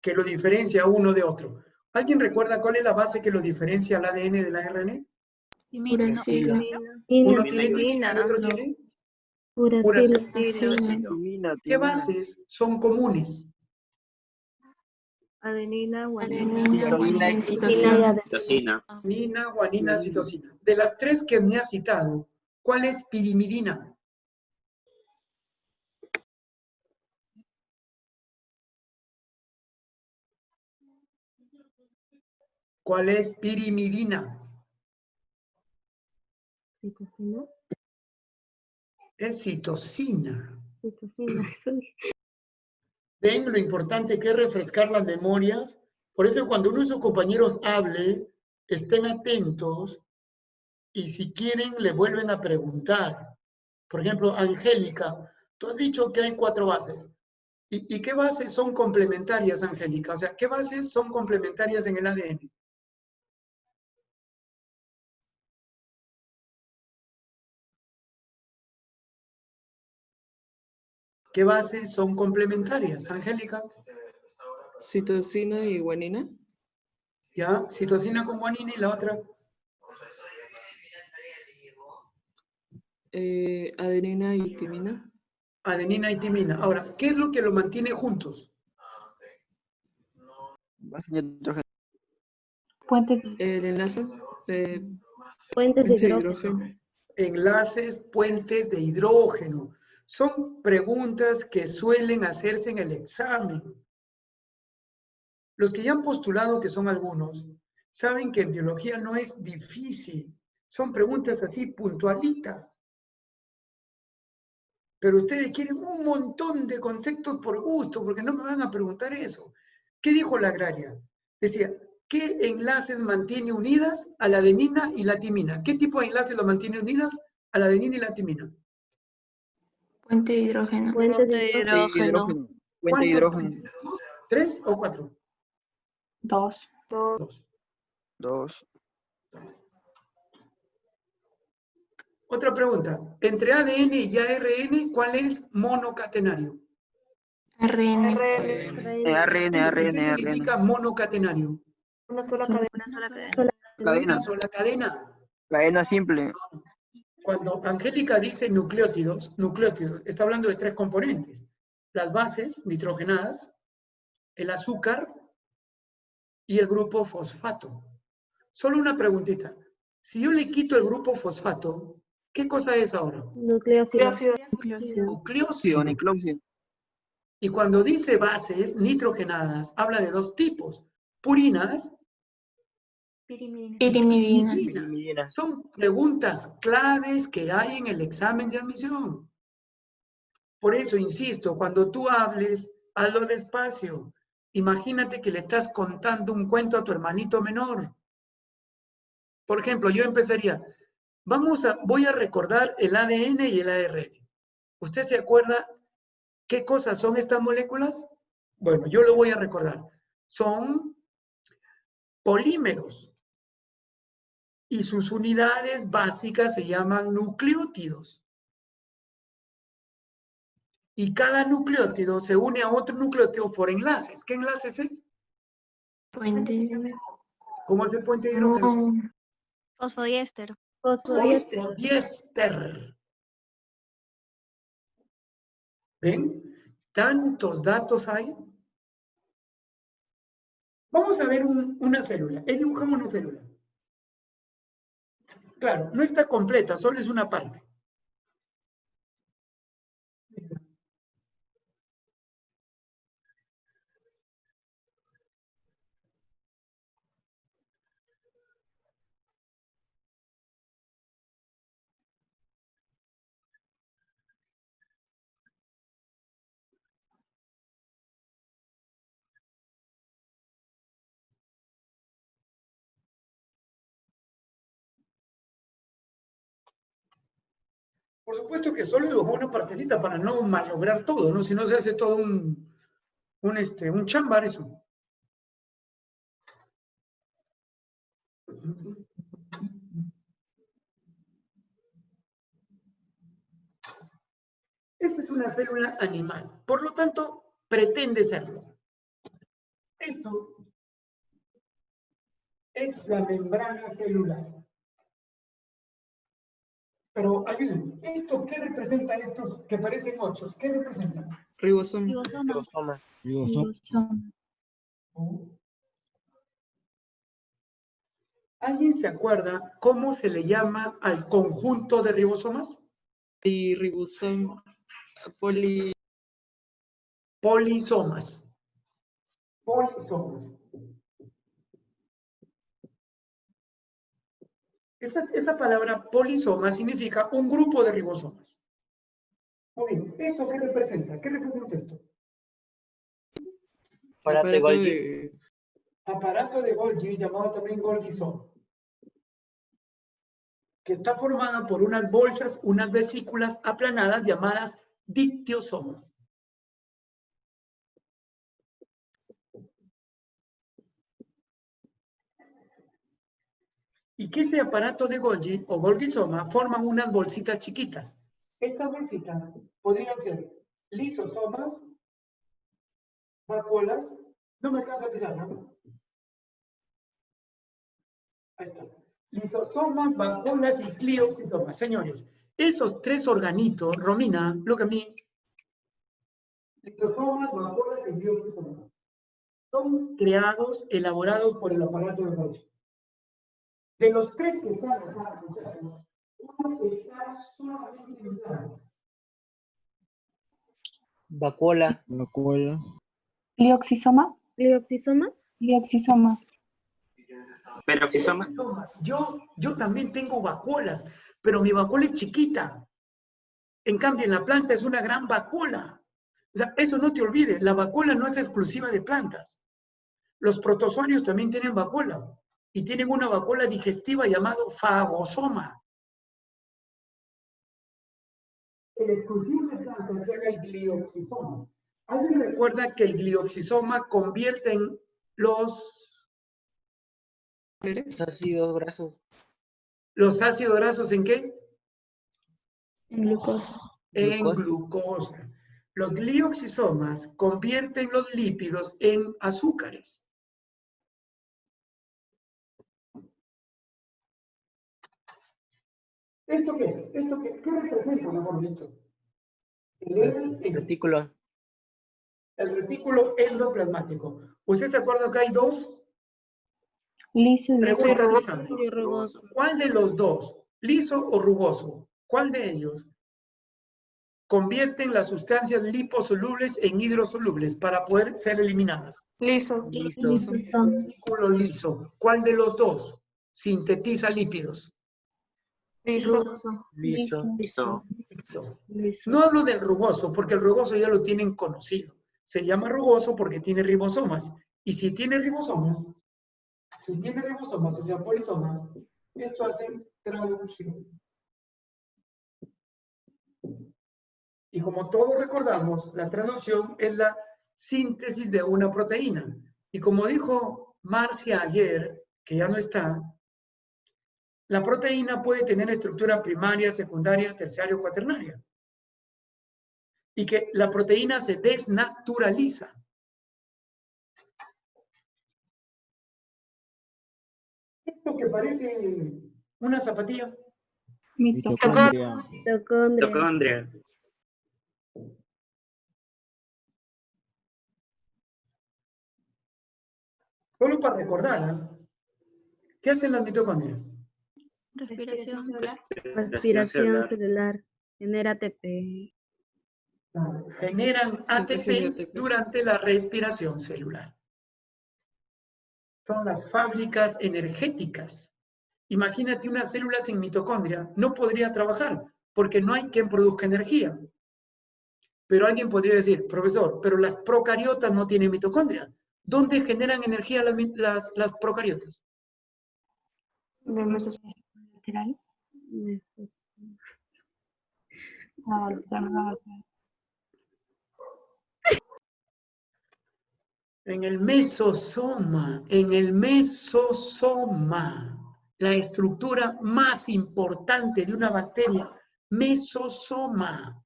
que lo diferencia uno de otro. ¿Alguien recuerda cuál es la base que lo diferencia al ADN del ARN? Uracilo. Uno Timina tiene y timina y otro tiene Uracilo. ¿Qué bases son comunes? Adenina, Adenina, guanina y citosina. Citosina. Adenina, guanina, citosina. De las tres que me ha citado, ¿cuál es pirimidina? ¿Cuál es pirimidina? citosina. Es citosina. Citosina. ¿Ven lo importante que es refrescar las memorias? Por eso cuando uno de sus compañeros hable, estén atentos y si quieren le vuelven a preguntar. Por ejemplo, Angélica, tú has dicho que hay 4 bases. ¿Y qué bases son complementarias, Angélica? O sea, ¿qué bases son complementarias en el ADN? ¿Qué bases son complementarias, Angélica? Citosina y guanina. ¿Ya? Citosina con guanina y la otra. Adenina y timina. Adenina y timina. Ahora, ¿qué es lo que lo mantiene juntos? Puentes, El enlace de Fuentes de puente de hidrógeno. hidrógeno. Enlaces, puentes de hidrógeno. Son preguntas que suelen hacerse en el examen. Los que ya han postulado, que son algunos, saben que en biología no es difícil. Son preguntas así puntualitas. Pero ustedes quieren un montón de conceptos por gusto, porque no me van a preguntar eso. ¿Qué dijo la agraria? Decía, ¿qué enlaces mantiene unidas a la adenina y la timina? ¿Qué tipo de enlaces lo mantiene unidas a la adenina y la timina? Puente de hidrógeno. Fuentes de hidrógeno. Puente de hidrógeno. ¿2, 3 o 4? 2. 2. 2. Otra pregunta. Entre ADN y ARN, ¿cuál es monocatenario? ARN. ¿Qué significa monocatenario? Una sola Solo cadena. Cadena. Una sola cadena. Cadena simple. Cuando Angélica dice nucleótidos, está hablando de 3 componentes. Las bases nitrogenadas, el azúcar y el grupo fosfato. Solo una preguntita. Si yo le quito el grupo fosfato, ¿qué cosa es ahora? Nucleócido. Nucleócido. Nucleócido. Y cuando dice bases nitrogenadas, habla de 2 tipos. Purinas, Pirimidina. pirimidinas. Son preguntas claves que hay en el examen de admisión. Por eso, insisto, cuando tú hables, hazlo despacio. Imagínate que le estás contando un cuento a tu hermanito menor. Por ejemplo, yo empezaría, voy a recordar el ADN y el ARN. ¿Usted se acuerda qué cosas son estas moléculas? Bueno, yo lo voy a recordar. Son polímeros. Y sus unidades básicas se llaman nucleótidos. Y cada nucleótido se une a otro nucleótido por enlaces. ¿Qué enlaces es? Puente. ¿Cómo es el puente de hidrógeno? Fosfodiéster. Fosfodiéster. ¿Ven? Tantos datos hay. Vamos a ver una célula. He dibujado una célula. Claro, no está completa, solo es una parte. Por supuesto que solo dibujo una partecita para no malograr todo, ¿no? Si no se hace todo un chambar eso. Esa es una célula animal. Por lo tanto, pretende serlo. Esto es la membrana celular. Pero ayúdenme, ¿esto qué representan estos que parecen ochos? ¿Qué representan? Ribosoma. Ribosoma. ¿Alguien se acuerda cómo se le llama al conjunto de ribosomas? Y ribosoma. Polisomas. Polisomas. Esta palabra polisoma significa un grupo de ribosomas. Muy bien, ¿esto qué representa? ¿Qué representa esto? Aparato de Golgi, llamado también Golgisoma, que está formada por unas bolsas, unas vesículas aplanadas llamadas dictiosomas. Y que ese aparato de Golgi o Golgisoma forman unas bolsitas chiquitas. Estas bolsitas podrían ser lisosomas, vacuolas, no me alcanza a pisar, ¿no? Ahí está. Lisosomas, vacuolas y clioxisomas. Señores, esos tres organitos, Romina, look at me. Lisosomas, vacuolas y clioxisomas. Son creados, elaborados por el aparato de Golgi. De los tres que están acá, muchachos, uno está solamente en plantas. Vacuola. Glioxisoma. Glioxisoma. Glioxisoma. Peroxisoma. Yo también tengo vacuolas, pero mi vacuola es chiquita. En cambio, en la planta es una gran vacuola. O sea, eso no te olvides, la vacuola no es exclusiva de plantas. Los protozoarios también tienen vacuola. Y tienen una vacuola digestiva llamado fagosoma. El exclusivo de plantas se llama el glioxisoma. ¿Alguien recuerda que el glioxisoma convierte en los ácidos grasos? ¿Los ácidos grasos en qué? En glucosa. En glucosa. Los glioxisomas convierten los lípidos en azúcares. ¿Esto qué es? ¿Esto qué representa, mejor dicho? El retículo. El retículo endoplasmático. ¿Usted se acuerda que hay dos? Liso y Pregunta, rugoso. ¿cuál de los dos, liso o rugoso, cuál de ellos convierten las sustancias liposolubles en hidrosolubles para poder ser eliminadas? Liso. Retículo liso. ¿Cuál de los dos sintetiza lípidos? Liso. No hablo del rugoso, porque el rugoso ya lo tienen conocido. Se llama rugoso porque tiene ribosomas. Y si tiene ribosomas, o sea, polisomas, esto hace traducción. Y como todos recordamos, la traducción es la síntesis de una proteína. Y como dijo Marcia ayer, que ya no está, la proteína puede tener estructura primaria, secundaria, terciaria o cuaternaria. Y que la proteína se desnaturaliza. Esto que parece una zapatilla. Mitocondria. Solo para recordar, ¿eh? ¿Qué hacen las mitocondrias? Respiración celular. Genera ATP. Generan ATP durante la respiración celular. Son las fábricas energéticas. Imagínate una célula sin mitocondria, no podría trabajar porque no hay quien produzca energía. Pero alguien podría decir, profesor, pero las procariotas no tienen mitocondria. ¿Dónde generan energía las procariotas? Lateral. En el mesosoma, la estructura más importante de una bacteria, mesosoma,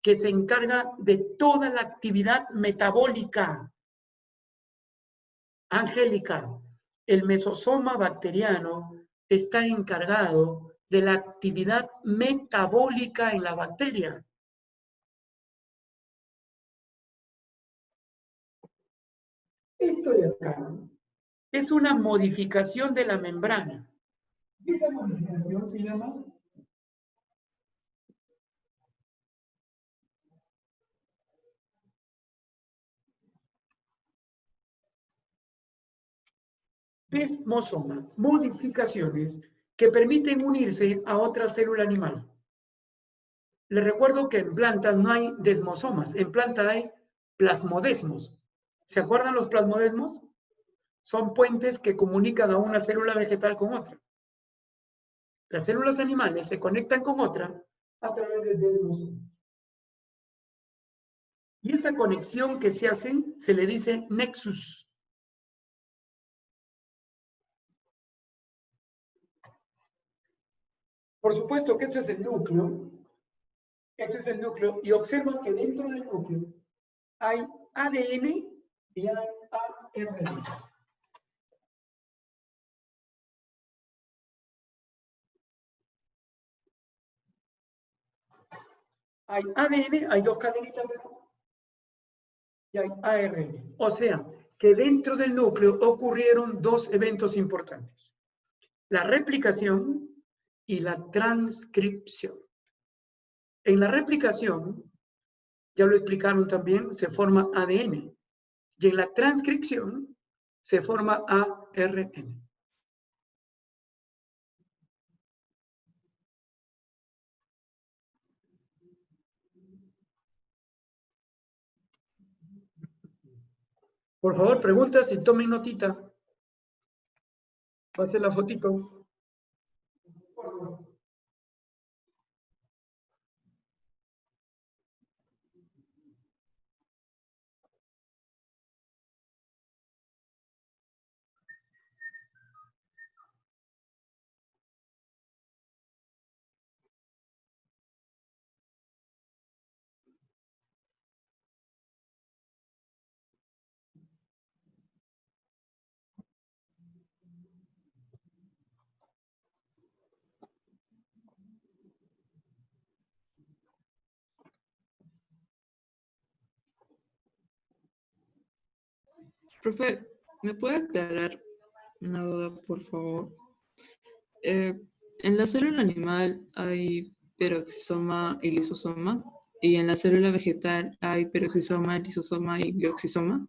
que se encarga de toda la actividad metabólica. Angélica, el mesosoma bacteriano está encargado de la actividad metabólica en la bacteria. Esto de acá es una modificación de la membrana. Esa modificación se llama desmosoma, modificaciones que permiten unirse a otra célula animal. Les recuerdo que en plantas no hay desmosomas, en planta hay plasmodesmos. ¿Se acuerdan los plasmodesmos? Son puentes que comunican a una célula vegetal con otra. Las células animales se conectan con otra a través de desmosomas. Y esa conexión que se hace se le dice nexus. Por supuesto que este es el núcleo. Este es el núcleo. Y observan que dentro del núcleo hay ADN y hay ARN. Hay ADN, hay dos cadenitas de y hay ARN. O sea, que dentro del núcleo ocurrieron dos eventos importantes. La replicación y la transcripción. En la replicación, ya lo explicaron también, se forma ADN. Y en la transcripción se forma ARN. Por favor, preguntas y tomen notita. Pase la fotito. Profe, ¿me puede aclarar una duda, por favor? En la célula animal hay peroxisoma y lisosoma, y en la célula vegetal hay peroxisoma, lisosoma y glioxisoma.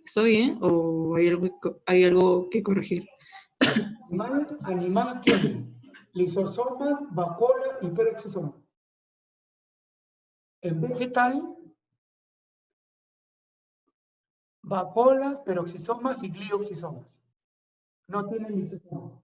¿Está bien o hay algo que corregir? Animal tiene lisosomas, vacuola y peroxisoma. En vegetal, vacuola, peroxisomas y glioxisomas. No tienen lisosoma.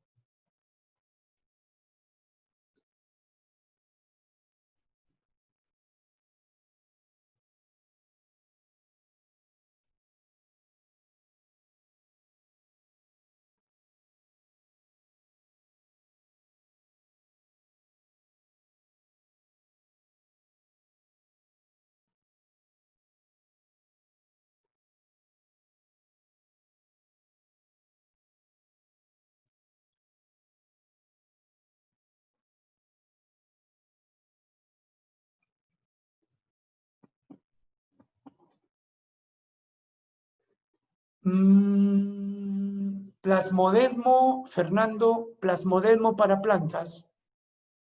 Plasmodesmo, Fernando, plasmodesmo para plantas,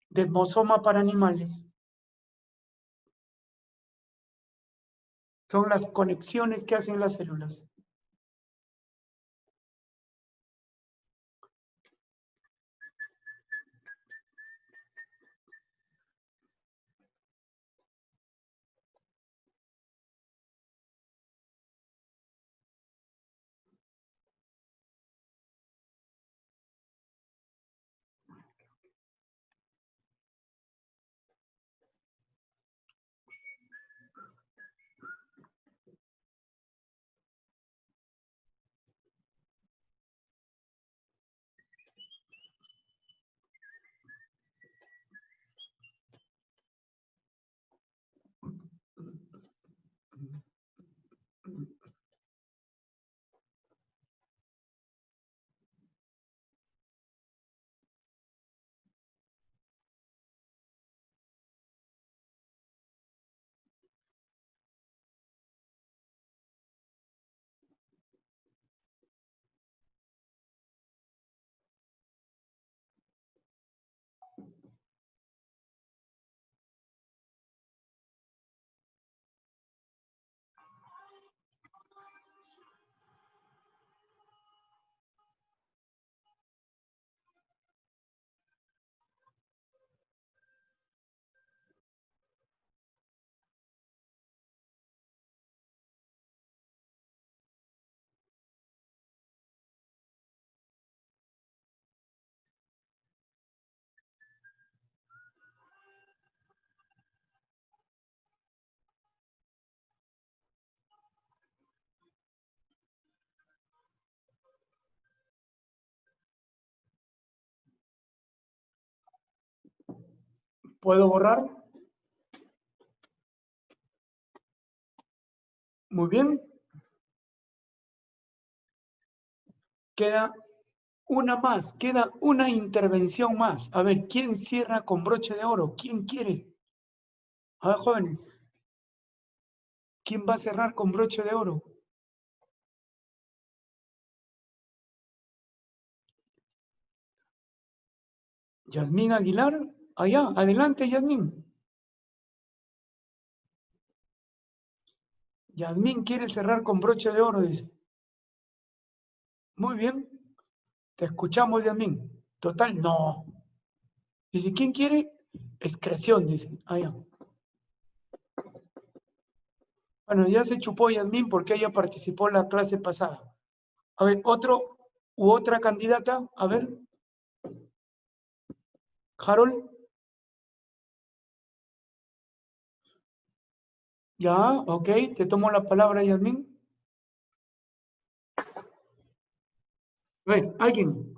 desmosoma para animales. Son las conexiones que hacen las células. ¿Puedo borrar? Muy bien. Queda una más, queda una intervención más. A ver, ¿quién cierra con broche de oro? ¿Quién quiere? A ver, jóvenes. ¿Quién va a cerrar con broche de oro? Yasmín Aguilar. Allá, adelante, Yasmín. Yasmín quiere cerrar con broche de oro, dice. Muy bien. Te escuchamos, Yasmín. Total, no. Dice, ¿quién quiere? Excreción, dice. Allá. Bueno, ya se chupó Yasmín porque ella participó en la clase pasada. A ver, otro u otra candidata. A ver. Harold. Ya, ok. Te tomo la palabra, Yasmín. A ver, alguien.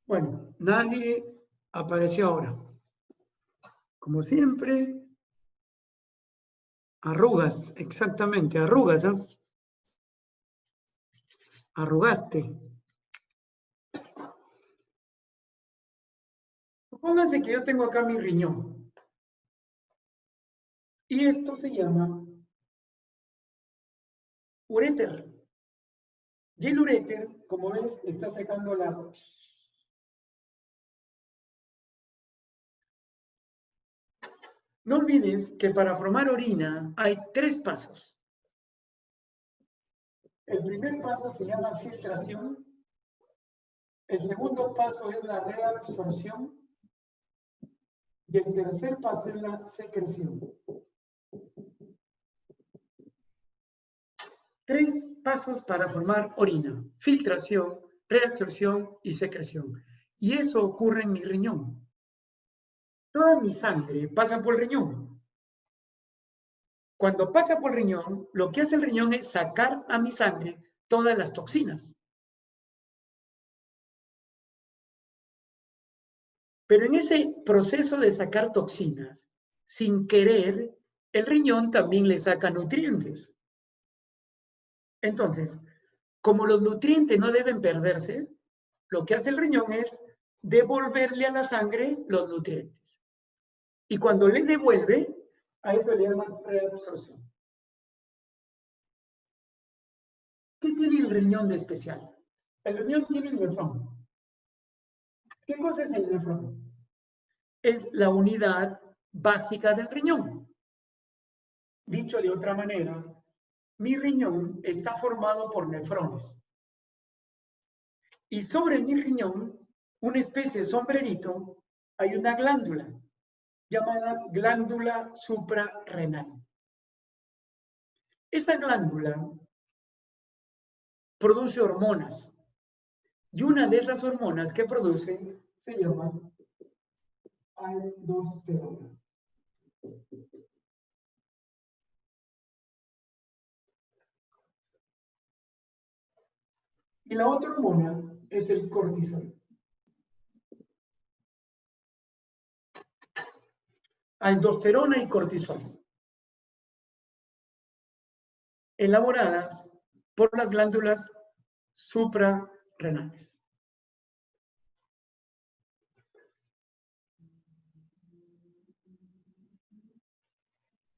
Bueno, nadie apareció ahora. Como siempre, arrugas, exactamente, arrugas, ¿eh? Arrugaste. Supónganse que yo tengo acá mi riñón. Y esto se llama uréter. Y el uréter, como ves, está secando la... No olvides que para formar orina hay 3 pasos. El primer paso se llama filtración. El segundo paso es la reabsorción. Y el tercer paso es la secreción. 3 pasos para formar orina: filtración, reabsorción y secreción. Y eso ocurre en mi riñón. Toda mi sangre pasa por el riñón. Cuando pasa por el riñón, lo que hace el riñón es sacar a mi sangre todas las toxinas. Pero en ese proceso de sacar toxinas, sin querer, el riñón también le saca nutrientes. Entonces, como los nutrientes no deben perderse, lo que hace el riñón es devolverle a la sangre los nutrientes. Y cuando le devuelve, a eso le llaman reabsorción. ¿Qué tiene el riñón de especial? El riñón tiene el nefrón. ¿Qué cosa es el nefrón? Es la unidad básica del riñón. Dicho de otra manera, mi riñón está formado por nefrones. Y sobre mi riñón, una especie de sombrerito, hay una glándula llamada glándula suprarrenal. Esa glándula produce hormonas. Y una de esas hormonas que produce se llama aldosterona. Y la otra hormona es el cortisol. Aldosterona y cortisol, elaboradas por las glándulas suprarrenales.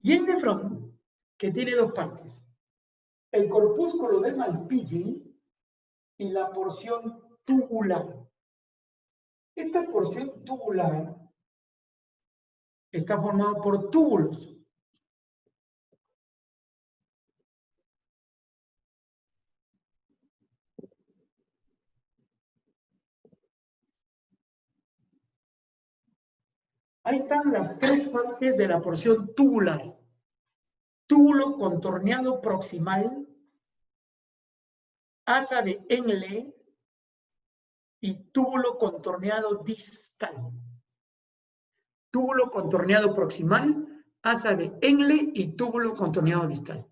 Y el nefrón, que tiene 2 partes, el corpúsculo de Malpighi y la porción tubular. Esta porción tubular está formada por túbulos. Ahí están las 3 partes de la porción tubular. Túbulo contorneado proximal, asa de Henle y túbulo contorneado distal. Túbulo contorneado proximal, asa de Henle y túbulo contorneado distal.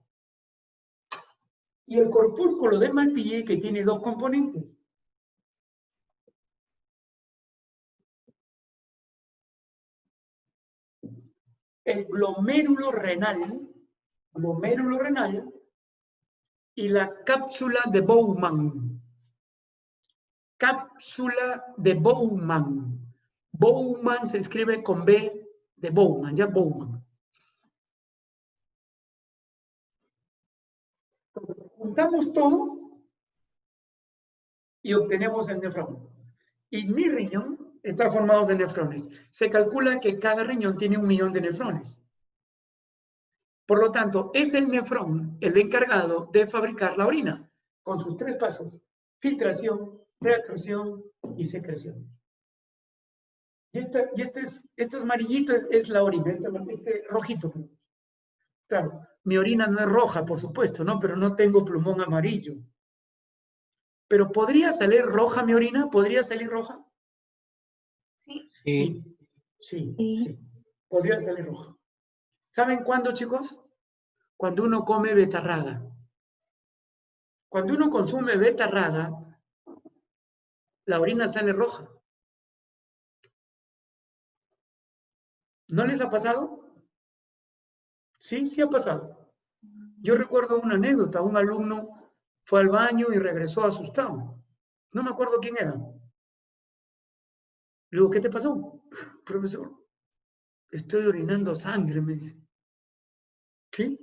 Y el corpúsculo de Malpighi, que tiene 2 componentes. El glomérulo renal y la cápsula de Bowman. Cápsula de Bowman. Bowman se escribe con B de Bowman, ya Bowman. Juntamos todo y obtenemos el nefrón. Y mi riñón está formado de nefrones. Se calcula que cada riñón tiene 1 millón de nefrones. Por lo tanto, es el nefrón el encargado de fabricar la orina, con sus 3 pasos: filtración, reabsorción y secreción. Y este amarillito es la orina, este rojito. Claro, mi orina no es roja, por supuesto, ¿no? Pero no tengo plumón amarillo. ¿Pero podría salir roja mi orina? ¿Podría salir roja? Sí. Podría salir roja. ¿Saben cuándo, chicos? Cuando uno come betarraga. Cuando uno consume betarraga, la orina sale roja. ¿No les ha pasado? Sí, sí ha pasado. Yo recuerdo una anécdota. Un alumno fue al baño y regresó asustado. No me acuerdo quién era. Le digo, ¿qué te pasó? Profesor, estoy orinando sangre, me dice. ¿Qué?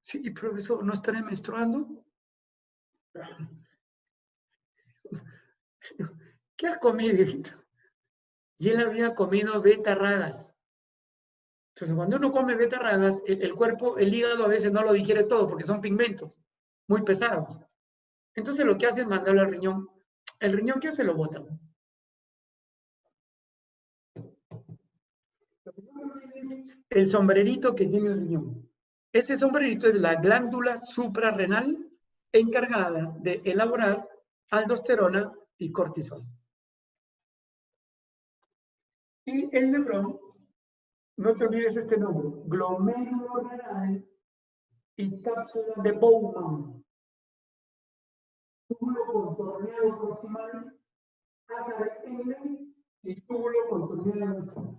Sí, profesor, ¿no estaré menstruando? ¿Qué has comido, hijito? Y él había comido betarragas. Entonces, cuando uno come betarragas, el cuerpo, el hígado a veces no lo digiere todo porque son pigmentos muy pesados. Entonces, lo que hace es mandarlo al riñón. ¿El riñón qué hace? Lo bota. es el sombrerito que tiene el riñón. Ese sombrerito es la glándula suprarrenal encargada de elaborar aldosterona y cortisol. Y el neurón, no te olvides este nombre, glomérulo renal y cápsula de Bowman. Túbulo contorneado proximal, asa de Enden y túbulo contorneado distal.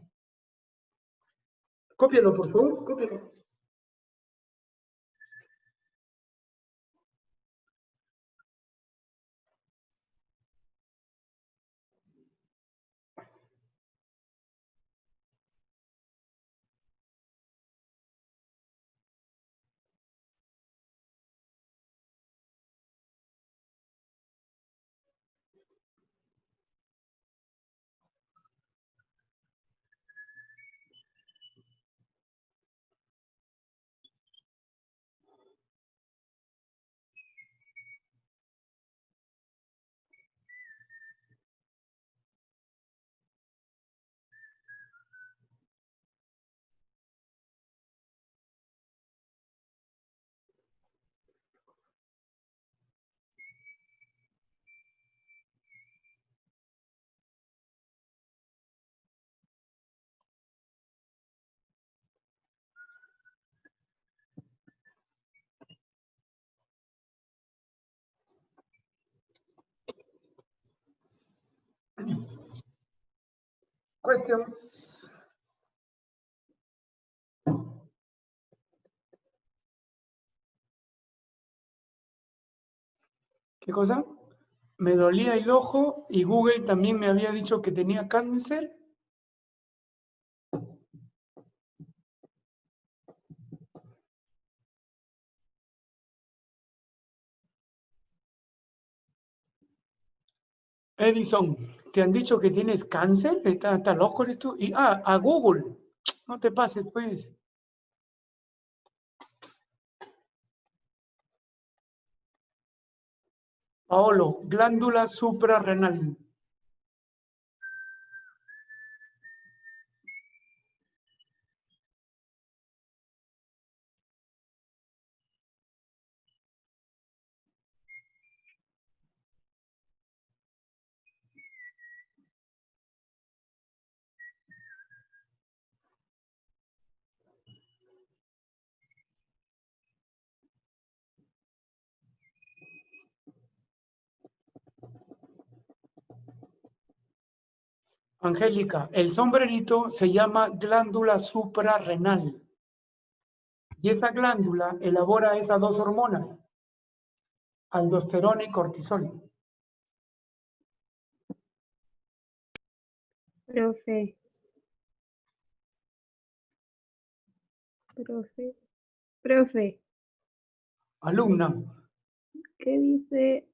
Cópialo, por favor, cópialo. Questions? ¿Qué cosa? Me dolía el ojo y Google también me había dicho que tenía cáncer. Edison, ¿te han dicho que tienes cáncer? ¿Está loco eres tú? Y, a Google. No te pases, pues. Paolo, glándula suprarrenal. Angélica, el sombrerito se llama glándula suprarrenal. Y esa glándula elabora esas dos hormonas, aldosterona y cortisol. Profe, profe, Alumna, ¿qué dice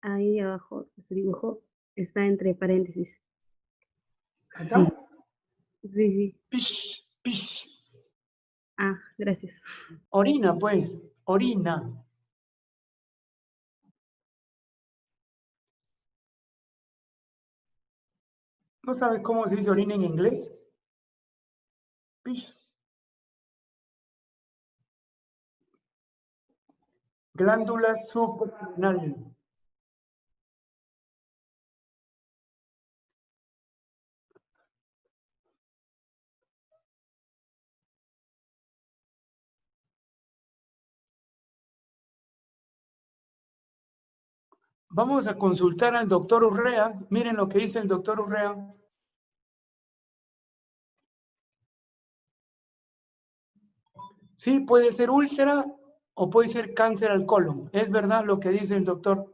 ahí abajo? Ese dibujo está entre paréntesis. ¿acá? Sí, sí. Pish, pish. Ah, gracias. Orina, pues, orina. ¿No sabes cómo se dice orina en inglés? Pish. Glándula suprarrenal. Vamos a consultar al doctor Urrea. Miren lo que dice el doctor Urrea. Sí, puede ser úlcera o puede ser cáncer al colon. Es verdad lo que dice el doctor.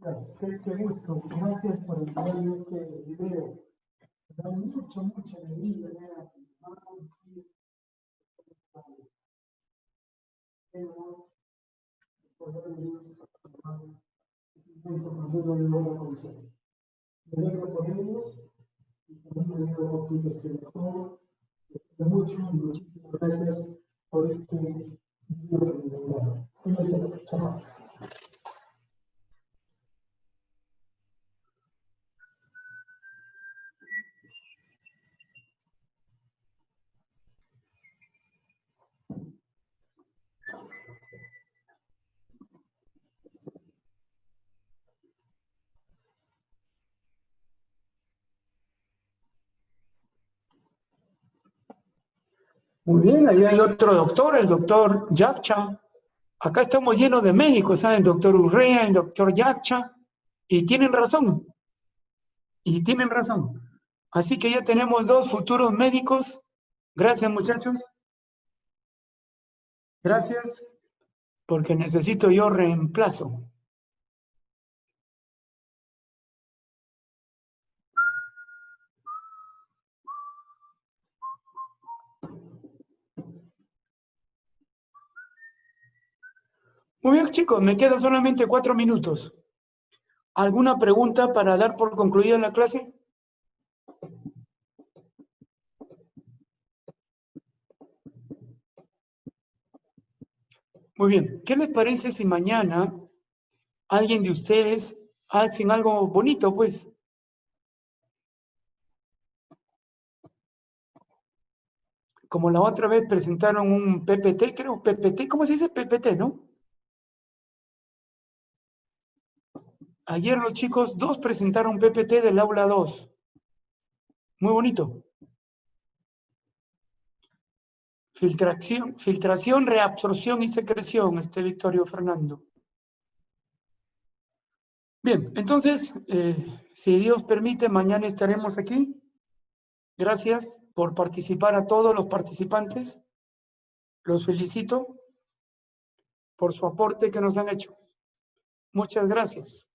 Qué gusto. Gracias por enviarme este video. Me da mucha alegría ver a mi hermano aquí. Pero, poder Dios, hermano, es inmenso cuando uno lo logra conocer. Me alegro por ellos y también me alegro por ti, este doctor. Muchísimas gracias por este video que me enviaron. Cuídense, chao. Muy bien, ahí hay otro doctor, el doctor Yacha. Acá estamos llenos de médicos, ¿saben? El doctor Urrea, el doctor Yacha. Y tienen razón. Y tienen razón. Así que ya tenemos 2 futuros médicos. Gracias, muchachos. Gracias, porque necesito yo reemplazo. Muy bien, chicos, me quedan solamente 4 minutos. ¿Alguna pregunta para dar por concluida la clase? Muy bien, ¿qué les parece si mañana alguien de ustedes hacen algo bonito, pues? Como la otra vez presentaron un PPT, creo, PPT, ¿cómo se dice? PPT, ¿no? Ayer los chicos 2 presentaron PPT del aula 2. Muy bonito. Filtración, reabsorción y secreción, Victorio Fernando. Bien, entonces, si Dios permite, mañana estaremos aquí. Gracias por participar a todos los participantes. Los felicito por su aporte que nos han hecho. Muchas gracias.